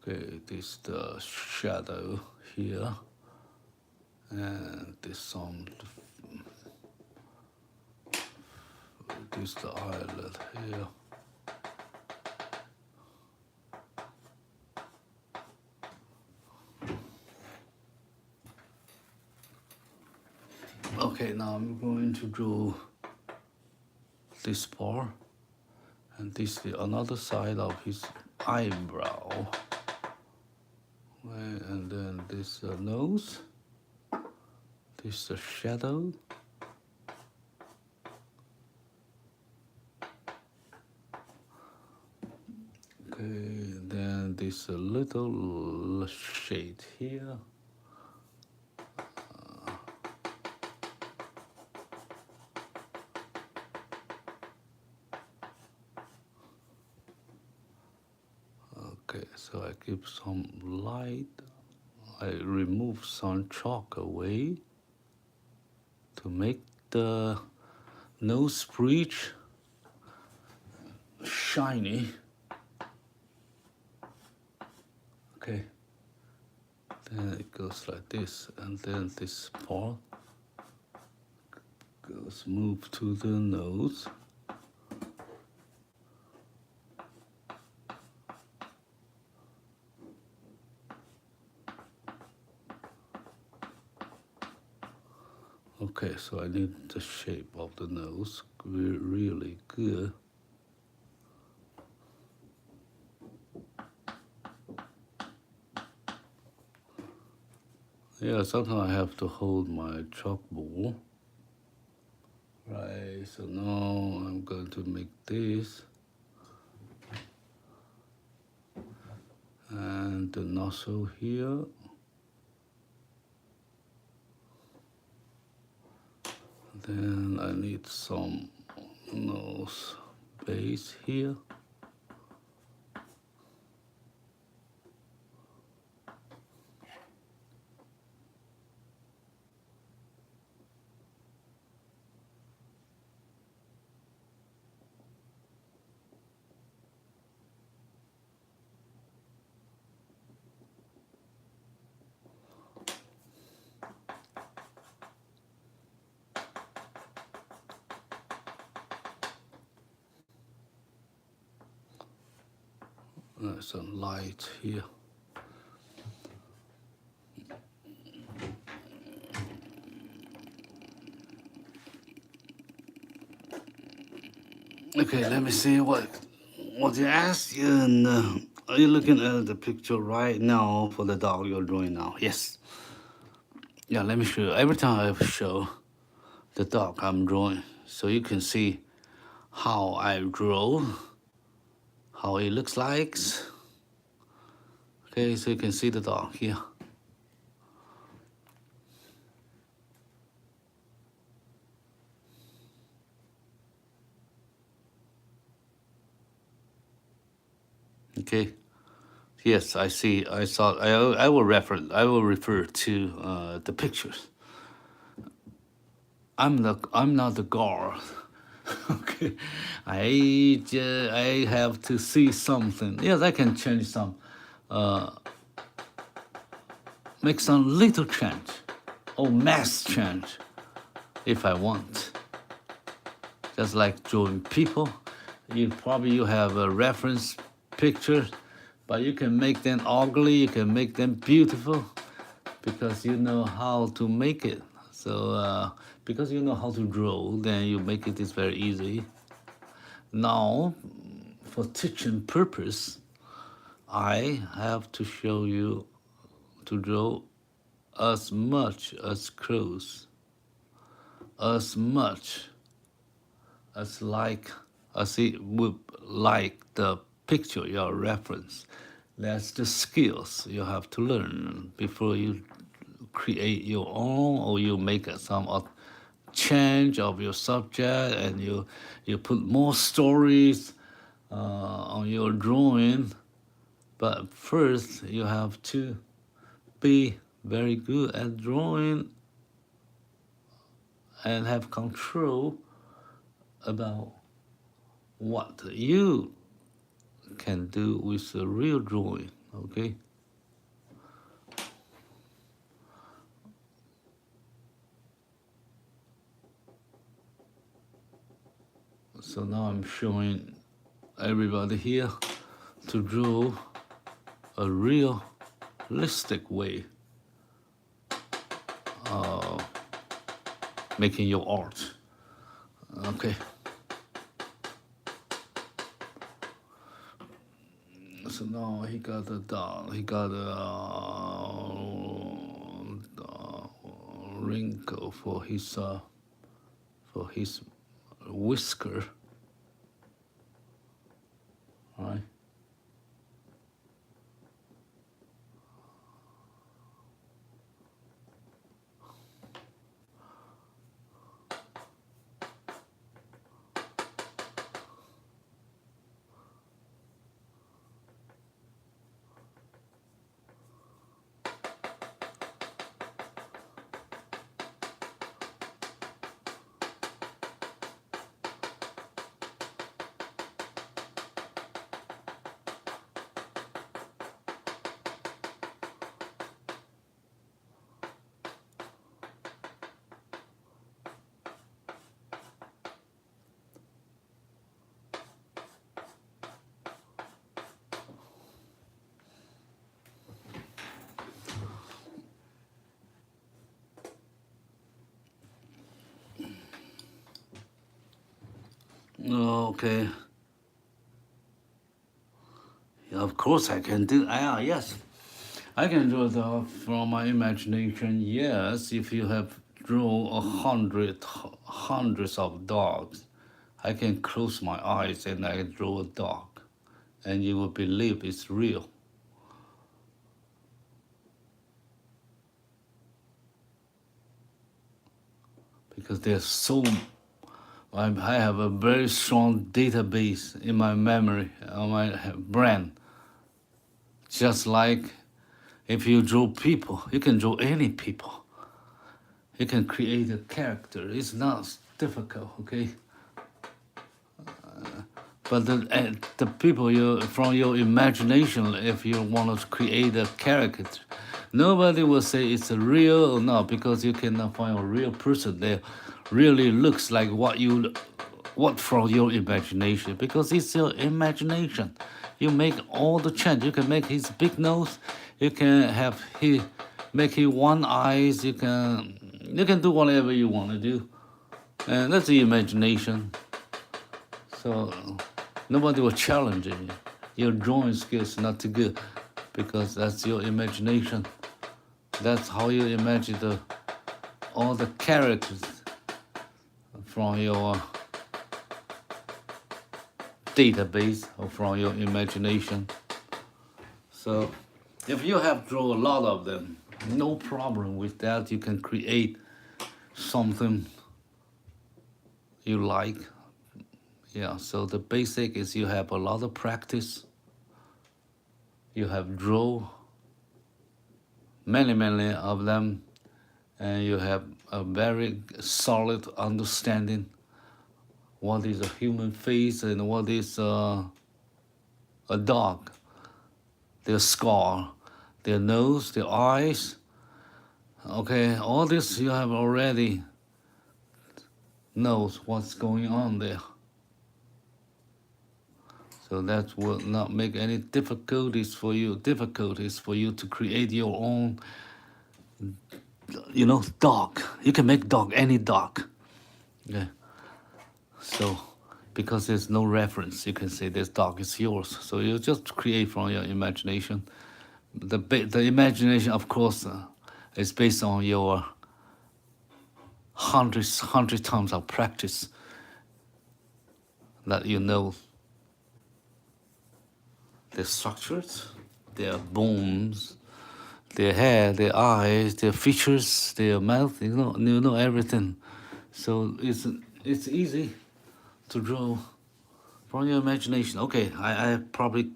Okay, this is the shadow here, and this is the eyelid here. Okay, now I'm going to draw this part, and this is another side of his eyebrow. And then this nose, this is shadow. Okay, then this little shade here. Okay, so I give some light. I remove some chalk away to make the nose bridge shiny. Okay, then it goes like this, and then this part goes move to the nose. Okay, so I need the shape of the nose really good. Yeah, sometimes I have to hold my chalkboard. Right, so now I'm going to make this. And the nozzle here. Then I need some nose base here. some light here. Okay, let me see what you asked. And are you looking at the picture right now for the dog you're drawing now? Yes. Yeah, let me show you. Every time I show the dog I'm drawing, so you can see how I draw, how it looks like. Okay, so you can see the dog here. Okay. Yes, I see. I saw. I will refer to the pictures. I'm not the guard. Okay. I have to see something. Yes, I can change some. Make some little change, or mass change, if I want. Just like drawing people, you have a reference picture, but you can make them ugly, you can make them beautiful, because you know how to make it. So because you know how to draw, then you make it is very easy. Now, for teaching purpose, I have to show you to draw as much as close, as much as it would like the picture, your reference. That's the skills you have to learn before you create your own, or you make some change of your subject, and you put more stories on your drawing. But first, you have to be very good at drawing and have control about what you can do with a real drawing. Okay. So now I'm showing everybody here to draw a realistic way of making your art. Okay. So now he got a dog. He got a wrinkle for his whisker. Right. Okay. Yeah, of course I can do. Yes, I can draw the from my imagination. Yes, if you have drawn hundreds of dogs, I can close my eyes and I draw a dog, and you will believe it's real. Because there's so I have a very strong database in my memory, on my brain. Just like if you draw people, you can draw any people. You can create a character. It's not difficult, okay? But the people from your imagination, if you want to create a character, nobody will say it's a real or not, because you cannot find a real person that really looks like what from your imagination, because it's your imagination. You make all the change. You can make his big nose. You can have make his one eyes. You can do whatever you want to do, and that's the imagination. So nobody will challenge you. Your drawing skills not too good because that's your imagination. That's how you imagine all the characters from your database or from your imagination. So if you have drawn a lot of them, no problem with that. You can create something you like. Yeah, so the basic is you have a lot of practice. You have draw many of them, and you have a very solid understanding what is a human face and what is a dog, their scar, their nose, their eyes. Okay, all this you have already knows what's going on there. So that will not make any difficulties for you to create your own, dog. You can make dog, any dog. Okay. So, because there's no reference, you can say this dog is yours. So you just create from your imagination. The imagination, of course, is based on your hundred times of practice that you know their structures, their bones, their hair, their eyes, their features, their mouth. You know everything. So it's easy to draw from your imagination. Okay, I probably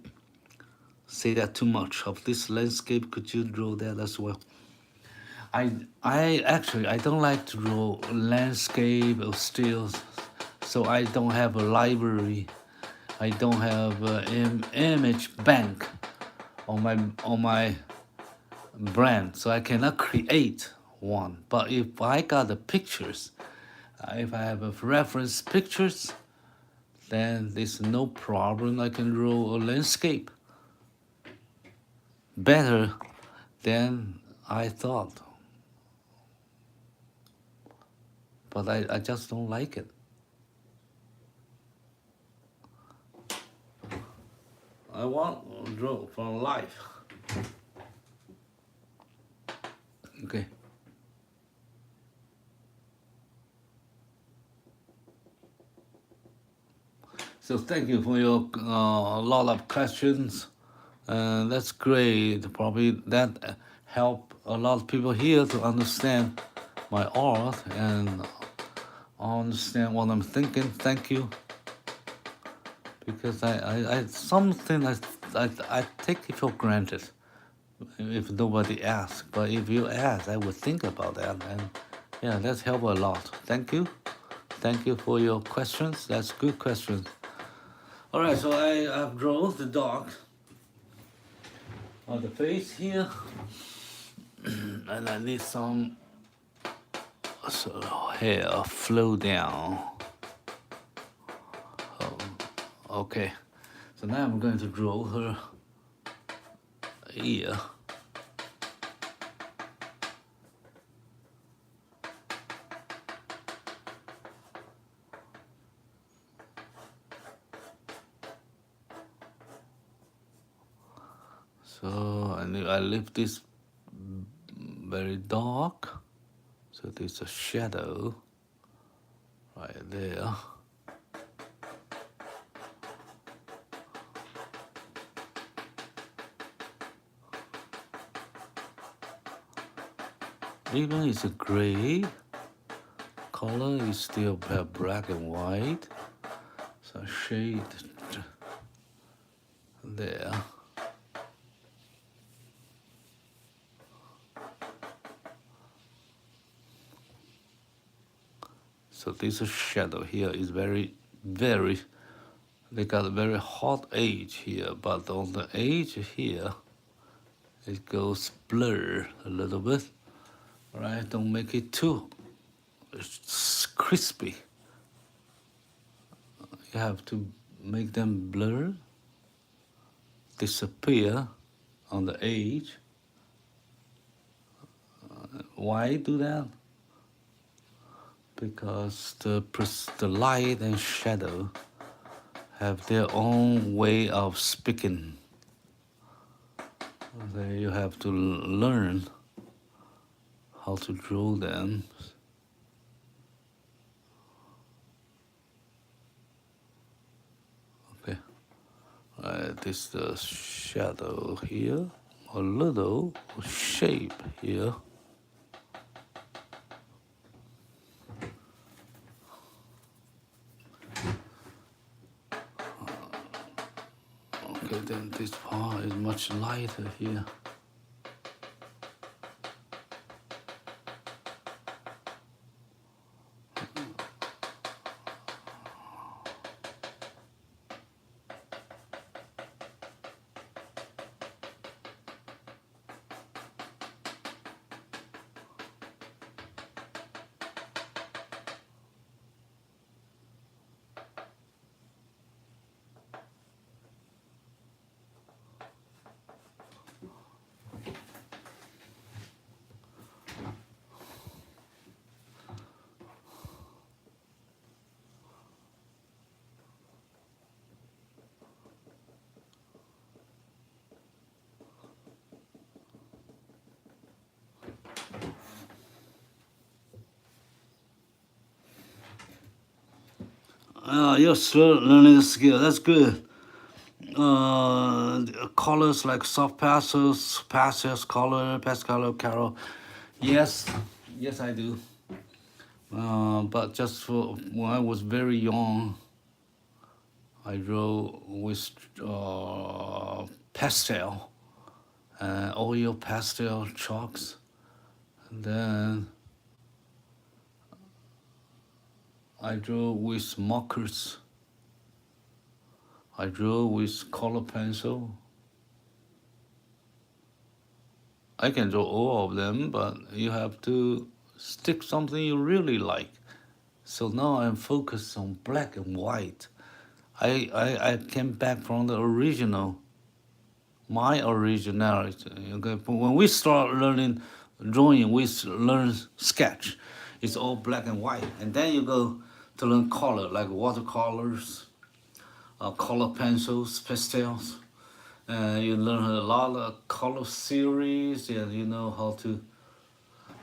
say that too much of this landscape. Could you draw that as well? I actually I don't like to draw landscape or stills, so I don't have a library. I don't have an image bank on my brand, so I cannot create one. But if I got the pictures, if I have a reference pictures, then there's no problem. I can draw a landscape better than I thought. But I just don't like it. I want to draw from life. Okay. So thank you for your lot of questions. That's great. Probably that help a lot of people here to understand my art and understand what I'm thinking. Thank you. Because I something I take it for granted if nobody asks. But if you ask, I would think about that, and yeah, that's helped a lot. Thank you for your questions. That's good questions. All right, so I've drawn the dog on the face here, and I need some hair flow down. Okay, so now I'm going to draw her ear. So I leave this very dark, so there's a shadow right there. Even it's a gray color, is still black and white. So shade there. So this shadow here is very, they got a very hot edge here, but on the edge here, it goes blur a little bit. Right, don't make it too crispy. You have to make them blur. disappear on the edge. Why do that? Because the light and shadow have their own way of speaking. You have to learn how to draw them. Okay, this the shadow here, a little shape here. Okay, then this part is much lighter here. You're still learning the skill. That's good. Colors like soft pastels, color, pastel, carol. Yes, yes, I do. But just for when I was very young, I drew with pastel, oil pastel chalks, and then I drew with markers. I drew with color pencil. I can draw all of them, but you have to stick something you really like. So now I'm focused on black and white. I came back from the original, my originality. Okay, but when we start learning drawing, we learn sketch. It's all black and white, and then you go to learn color, like watercolors, color pencils, pastels. You learn a lot of color series, and you know how to.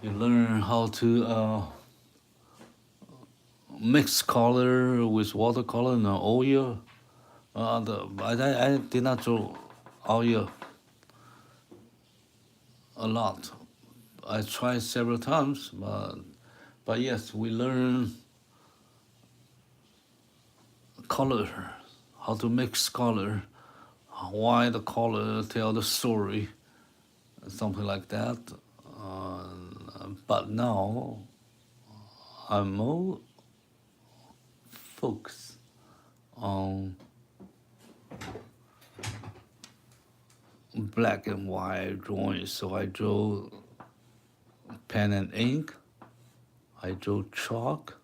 You learn how to mix color with watercolor and oil. I did not draw oil a lot. I tried several times, but yes, we learn color, how to mix color, why the color tell the story, something like that. But now I'm more focused on black and white drawings. So I draw pen and ink, I draw chalk,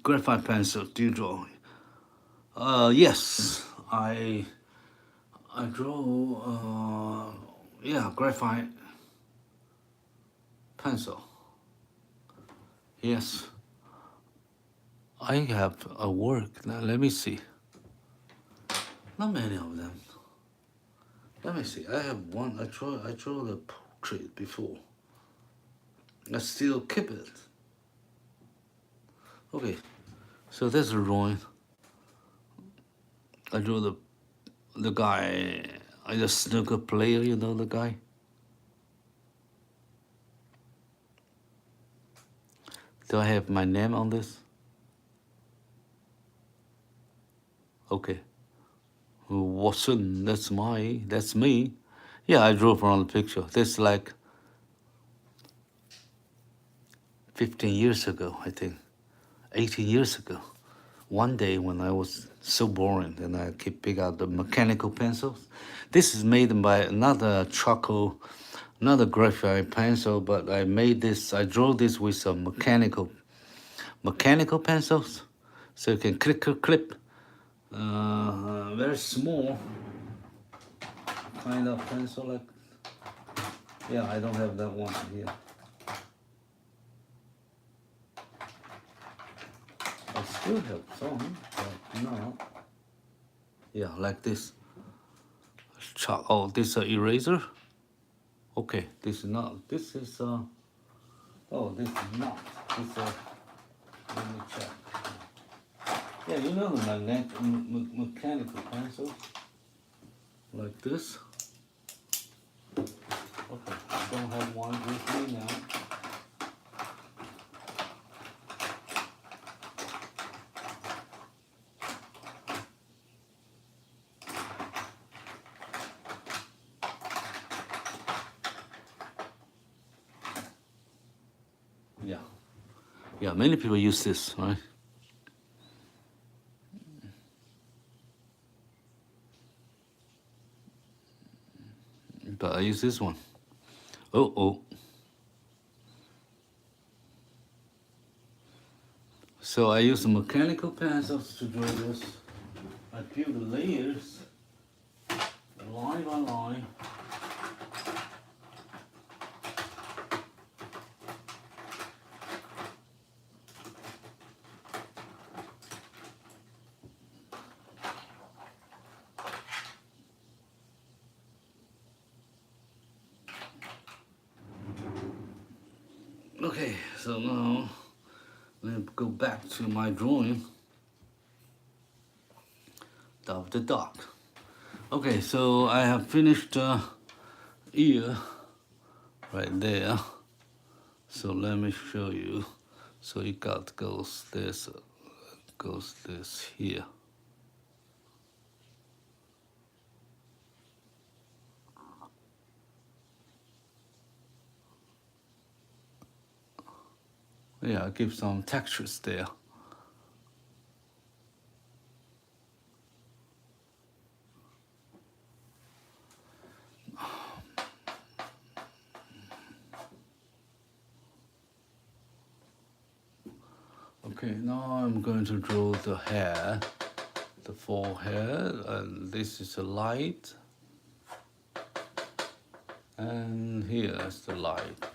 graphite pencil. Do you draw? Yes, I draw. Yeah, graphite pencil. Yes, I have a work. Now, let me see. Not many of them. Let me see. I have one. I draw the portrait before. I still keep it. Okay, so that's a drawing. I drew the guy, the snooker player. You know the guy. Do I have my name on this? Okay. Watson, that's me. Yeah, I drew from the picture. That's like 15 years ago, I think. 18 years ago. One day when I was so boring, and I keep pick out the mechanical pencils. This is made by another charcoal, another graphite pencil, but I made this. I drew this with some mechanical pencils, so you can clip. Very small kind of pencil, like, yeah, I don't have that one here. I still have some, but no. Yeah, like this. Oh, this is an eraser. Okay, this is not. This is oh, this is not. This let me check. Yeah, you know the mechanical pencil, like this. Okay, I don't have one with me now. Yeah, many people use this, right? But I use this one. Oh. So I use the mechanical pencils to draw this. I peel the layers, line by line. Okay, so now let me go back to my drawing of the dog. Okay, so I have finished ear right there. So let me show you. So it goes this here. Yeah, give some textures there. Okay, now I'm going to draw the hair, the forehead, and this is a light. And here's the light.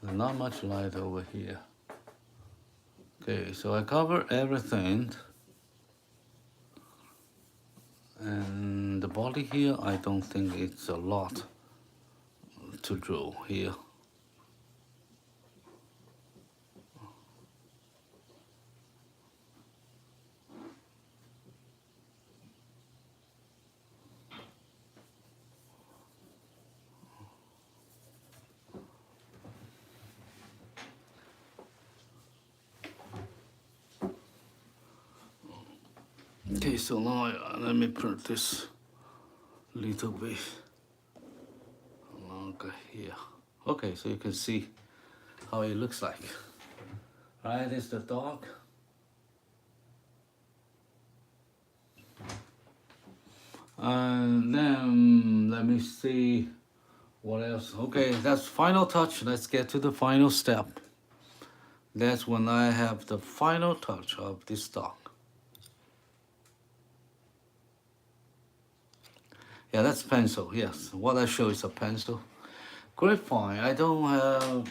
There's not much light over here. Okay, so I cover everything. And the body here, I don't think it's a lot to draw here. Okay, so now let me print this little bit longer here. Okay, so you can see how it looks like. Right, this is the dog. And then let me see what else. Okay, that's final touch. Let's get to the final step. That's when I have the final touch of this dog. Yeah, that's pencil, yes. What I show is a pencil. Graphite, I don't have...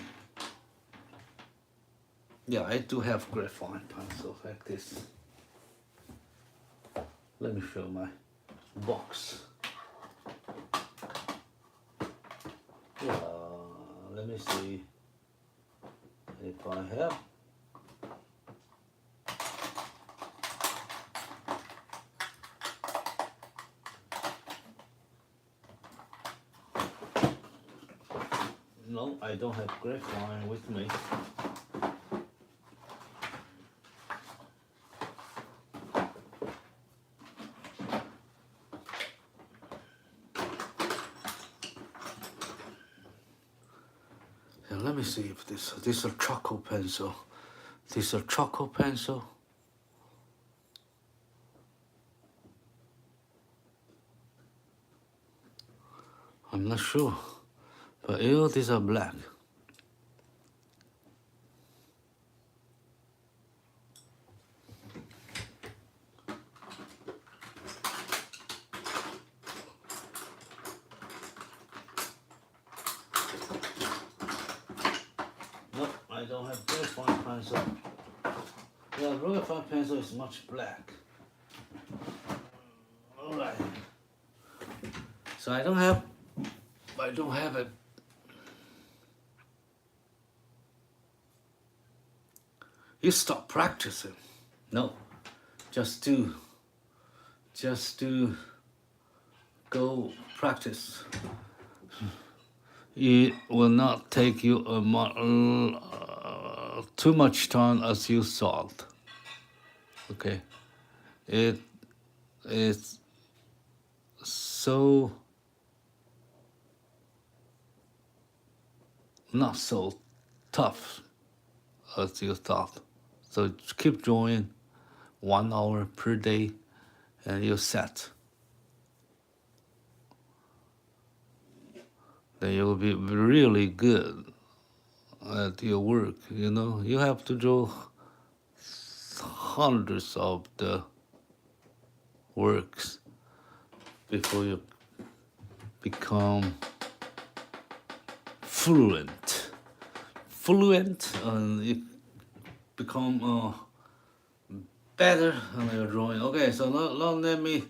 Yeah, I do have graphite pencil like this. Let me show my box. Yeah, let me see if I have. No, I don't have graphite with me. Now let me see if this is a charcoal pencil. This is a charcoal pencil. I'm not sure, but all these are black. Nope, I don't have very fine pencil. Yeah, very fine pencil is much black. All right. So I don't have it. You stop practicing. No, just to go practice. It will not take you too much time as you thought. Okay, it is so not so tough as you thought. So keep drawing 1 hour per day and you're set. Then you'll be really good at your work, you know. You have to draw hundreds of the works before you become fluent, and you become better on your drawing. Okay, so now let me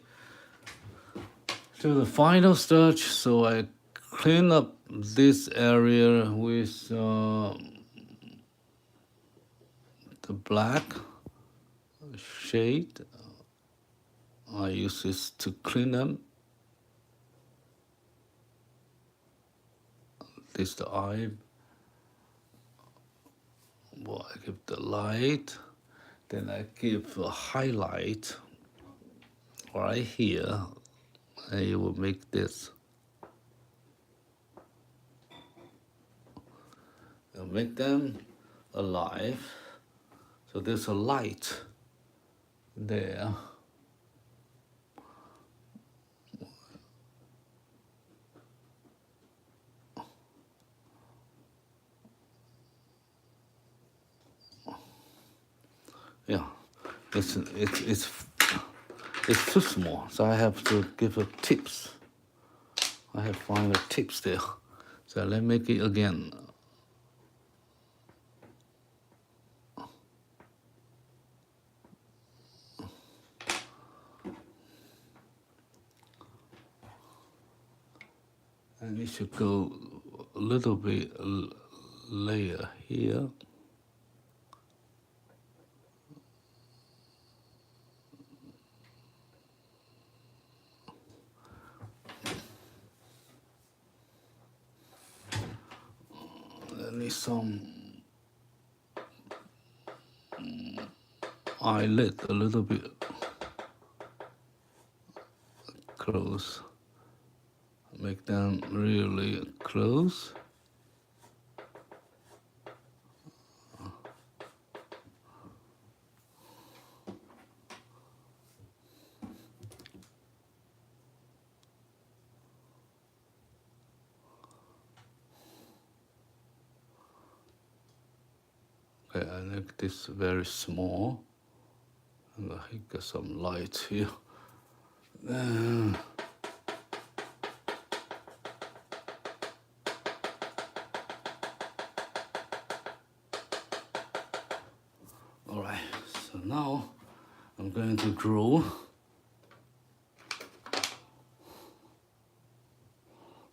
do the final touch. So I clean up this area with the black shade. I use this to clean them. This is the eye. Well, I give the light. Then I give a highlight right here. And you will make this. And make them alive. So there's a light there. Yeah, it's too small, so I have to give it tips. I have find the tips there. So let me make it again. And it should go a little bit layer here. I need some eyelid a little bit close. Make them really close. Okay, I make this very small. And I get some light here. All right, so now I'm going to draw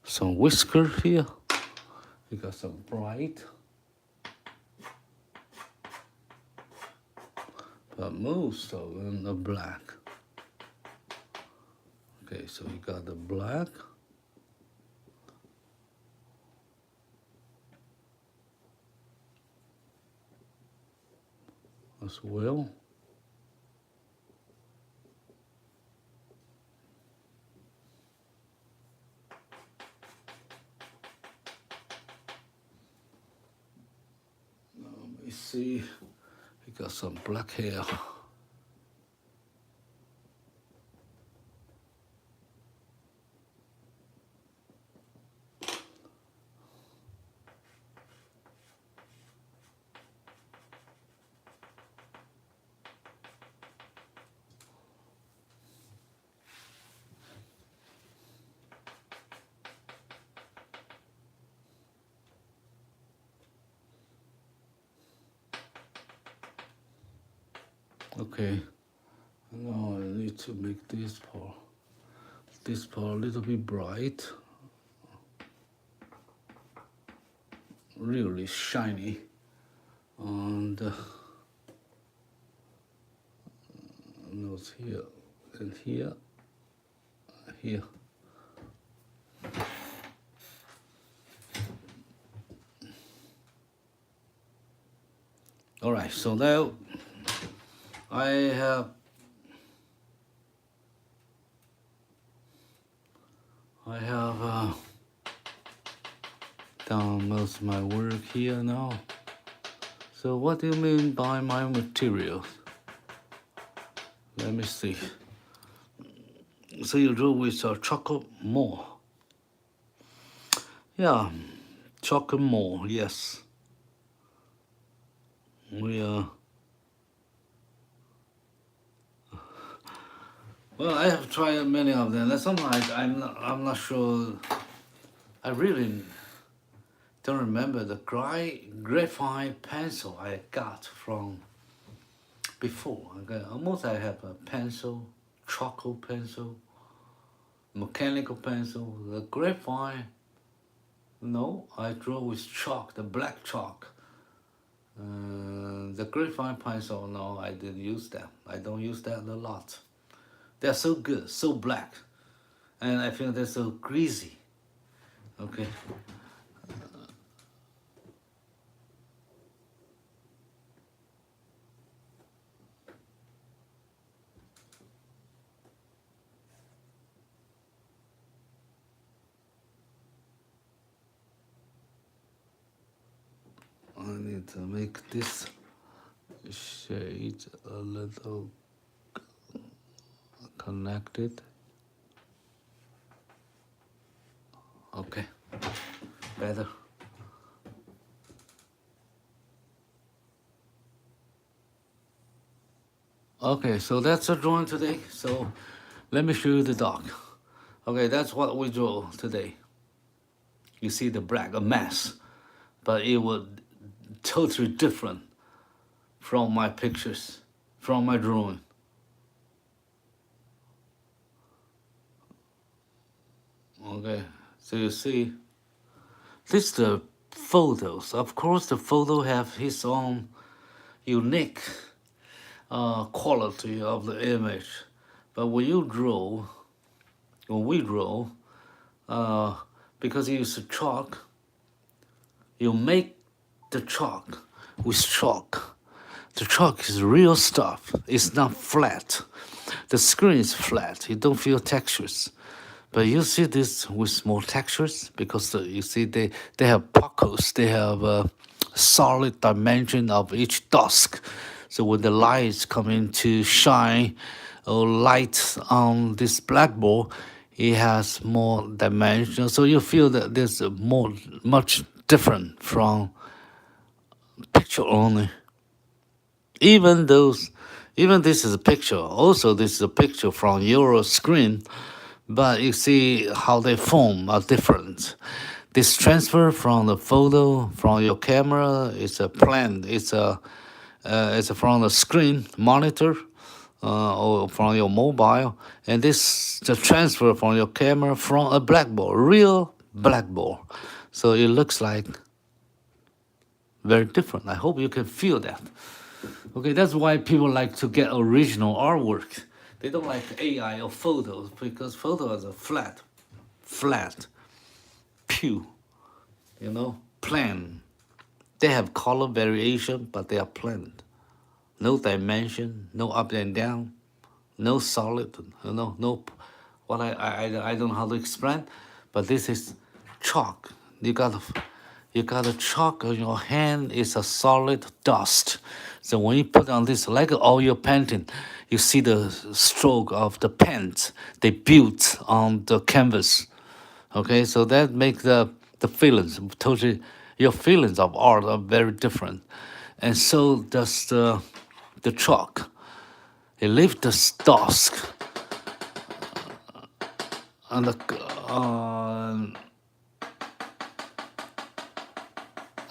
some whisker here. You got some bright, but most of them are black. Okay, so you got the black. As well. me see. He got some black hair. Okay, now I need to make this part a little bit bright, really shiny, and nose here and here, here. All right, so now I have done most of my work here now. So what do you mean by my materials? Let me see. So you draw with chocolate more. Yeah, chocolate more, yes. Well, I have tried many of them. Sometimes I'm not sure. I really don't remember the graphite pencil I got from before. Okay, almost I have a pencil, charcoal pencil, mechanical pencil. The graphite, no, I draw with chalk, the black chalk. The graphite pencil, no, I didn't use that. I don't use that a lot. They're so good, so black, and I feel they're so greasy. Okay. I need to make this shade a little connected. Okay, better. Okay, so that's a drawing today. So let me show you the dog. Okay, that's what we draw today. You see the black, a mess, but it was totally different from my pictures, from my drawing. Okay, so you see, this is the photos. Of course, the photo have his own unique quality of the image, but when we draw, because you use chalk, you make the chalk with chalk. The chalk is real stuff. It's not flat. The screen is flat. You don't feel textures. But you see this with more textures because you see they have pockets. They have a solid dimension of each dusk. So when the lights come in to shine or light on this blackboard, it has more dimension. So you feel that there's much different from picture only. Even this is a picture. Also, this is a picture from your screen, but you see how they form are different. This transfer from the photo from your camera is a plan. It's from the screen monitor or from your mobile, and the transfer from your camera from a blackboard, real blackboard. So it looks like very different. I hope you can feel that. Okay, that's why people like to get original artwork. They don't like AI or photos because photos are flat, pure, plain. They have color variation, but they are plain. No dimension, no up and down, no solid, no. What I don't know how to explain, but this is chalk. You you got a chalk on your hand, it's a solid dust. So when you put on this, like all your painting, you see the stroke of the paint they built on the canvas. Okay, so that makes the feelings totally, your feelings of art are very different. And so does the chalk. It leaves the dust on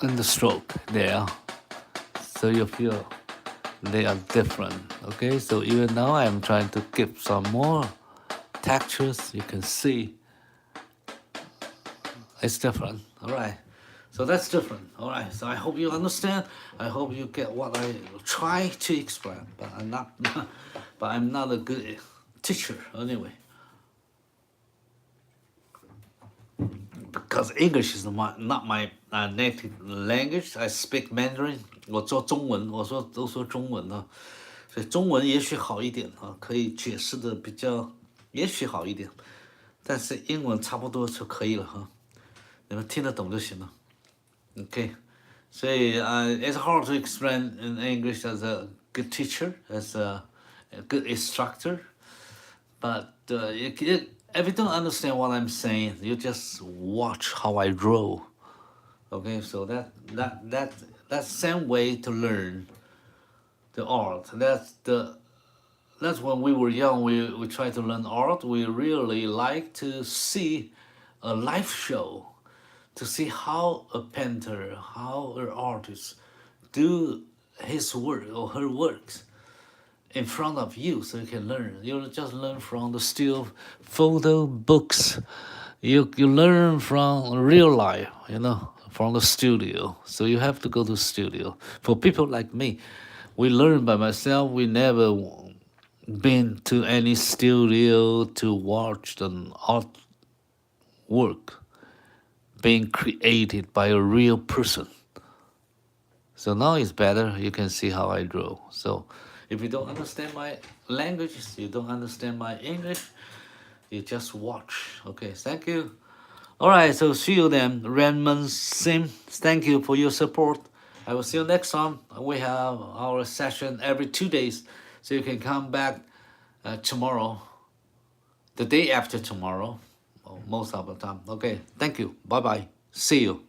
the stroke there. So you feel they are different. Okay, so even now I'm trying to give some more textures. You can see it's different. All right, so that's different. All right, so I hope you understand. I hope you get what I try to explain, but I'm not a good teacher anyway. Because English is not my native language. I speak Mandarin. 我做中文，都说中文呢，所以中文也许好一点啊，可以解释的比较，也许好一点，但是英文差不多就可以了哈，你们听得懂就行了。Okay, so it's hard to explain in English as a good teacher, as a good instructor, but if you don't understand what I'm saying, you just watch how I draw. Okay, so that's same way to learn the art. That's when we were young. We try to learn art. We really like to see a live show, to see how a painter, how an artist do his work or her works in front of you, so you can learn. You just learn from the still photo books. You learn from real life, from the studio. So you have to go to studio. For people like me, we learn by myself. We never been to any studio to watch the art work being created by a real person. So now it's better. You can see how I draw. So if you don't understand my language, you don't understand my English, you just watch. Okay, thank you. All right, so see you then. Raymond Sim, thank you for your support. I will see you next time. We have our session every 2 days, so you can come back tomorrow, the day after tomorrow, most of the time. Okay, thank you. Bye-bye. See you.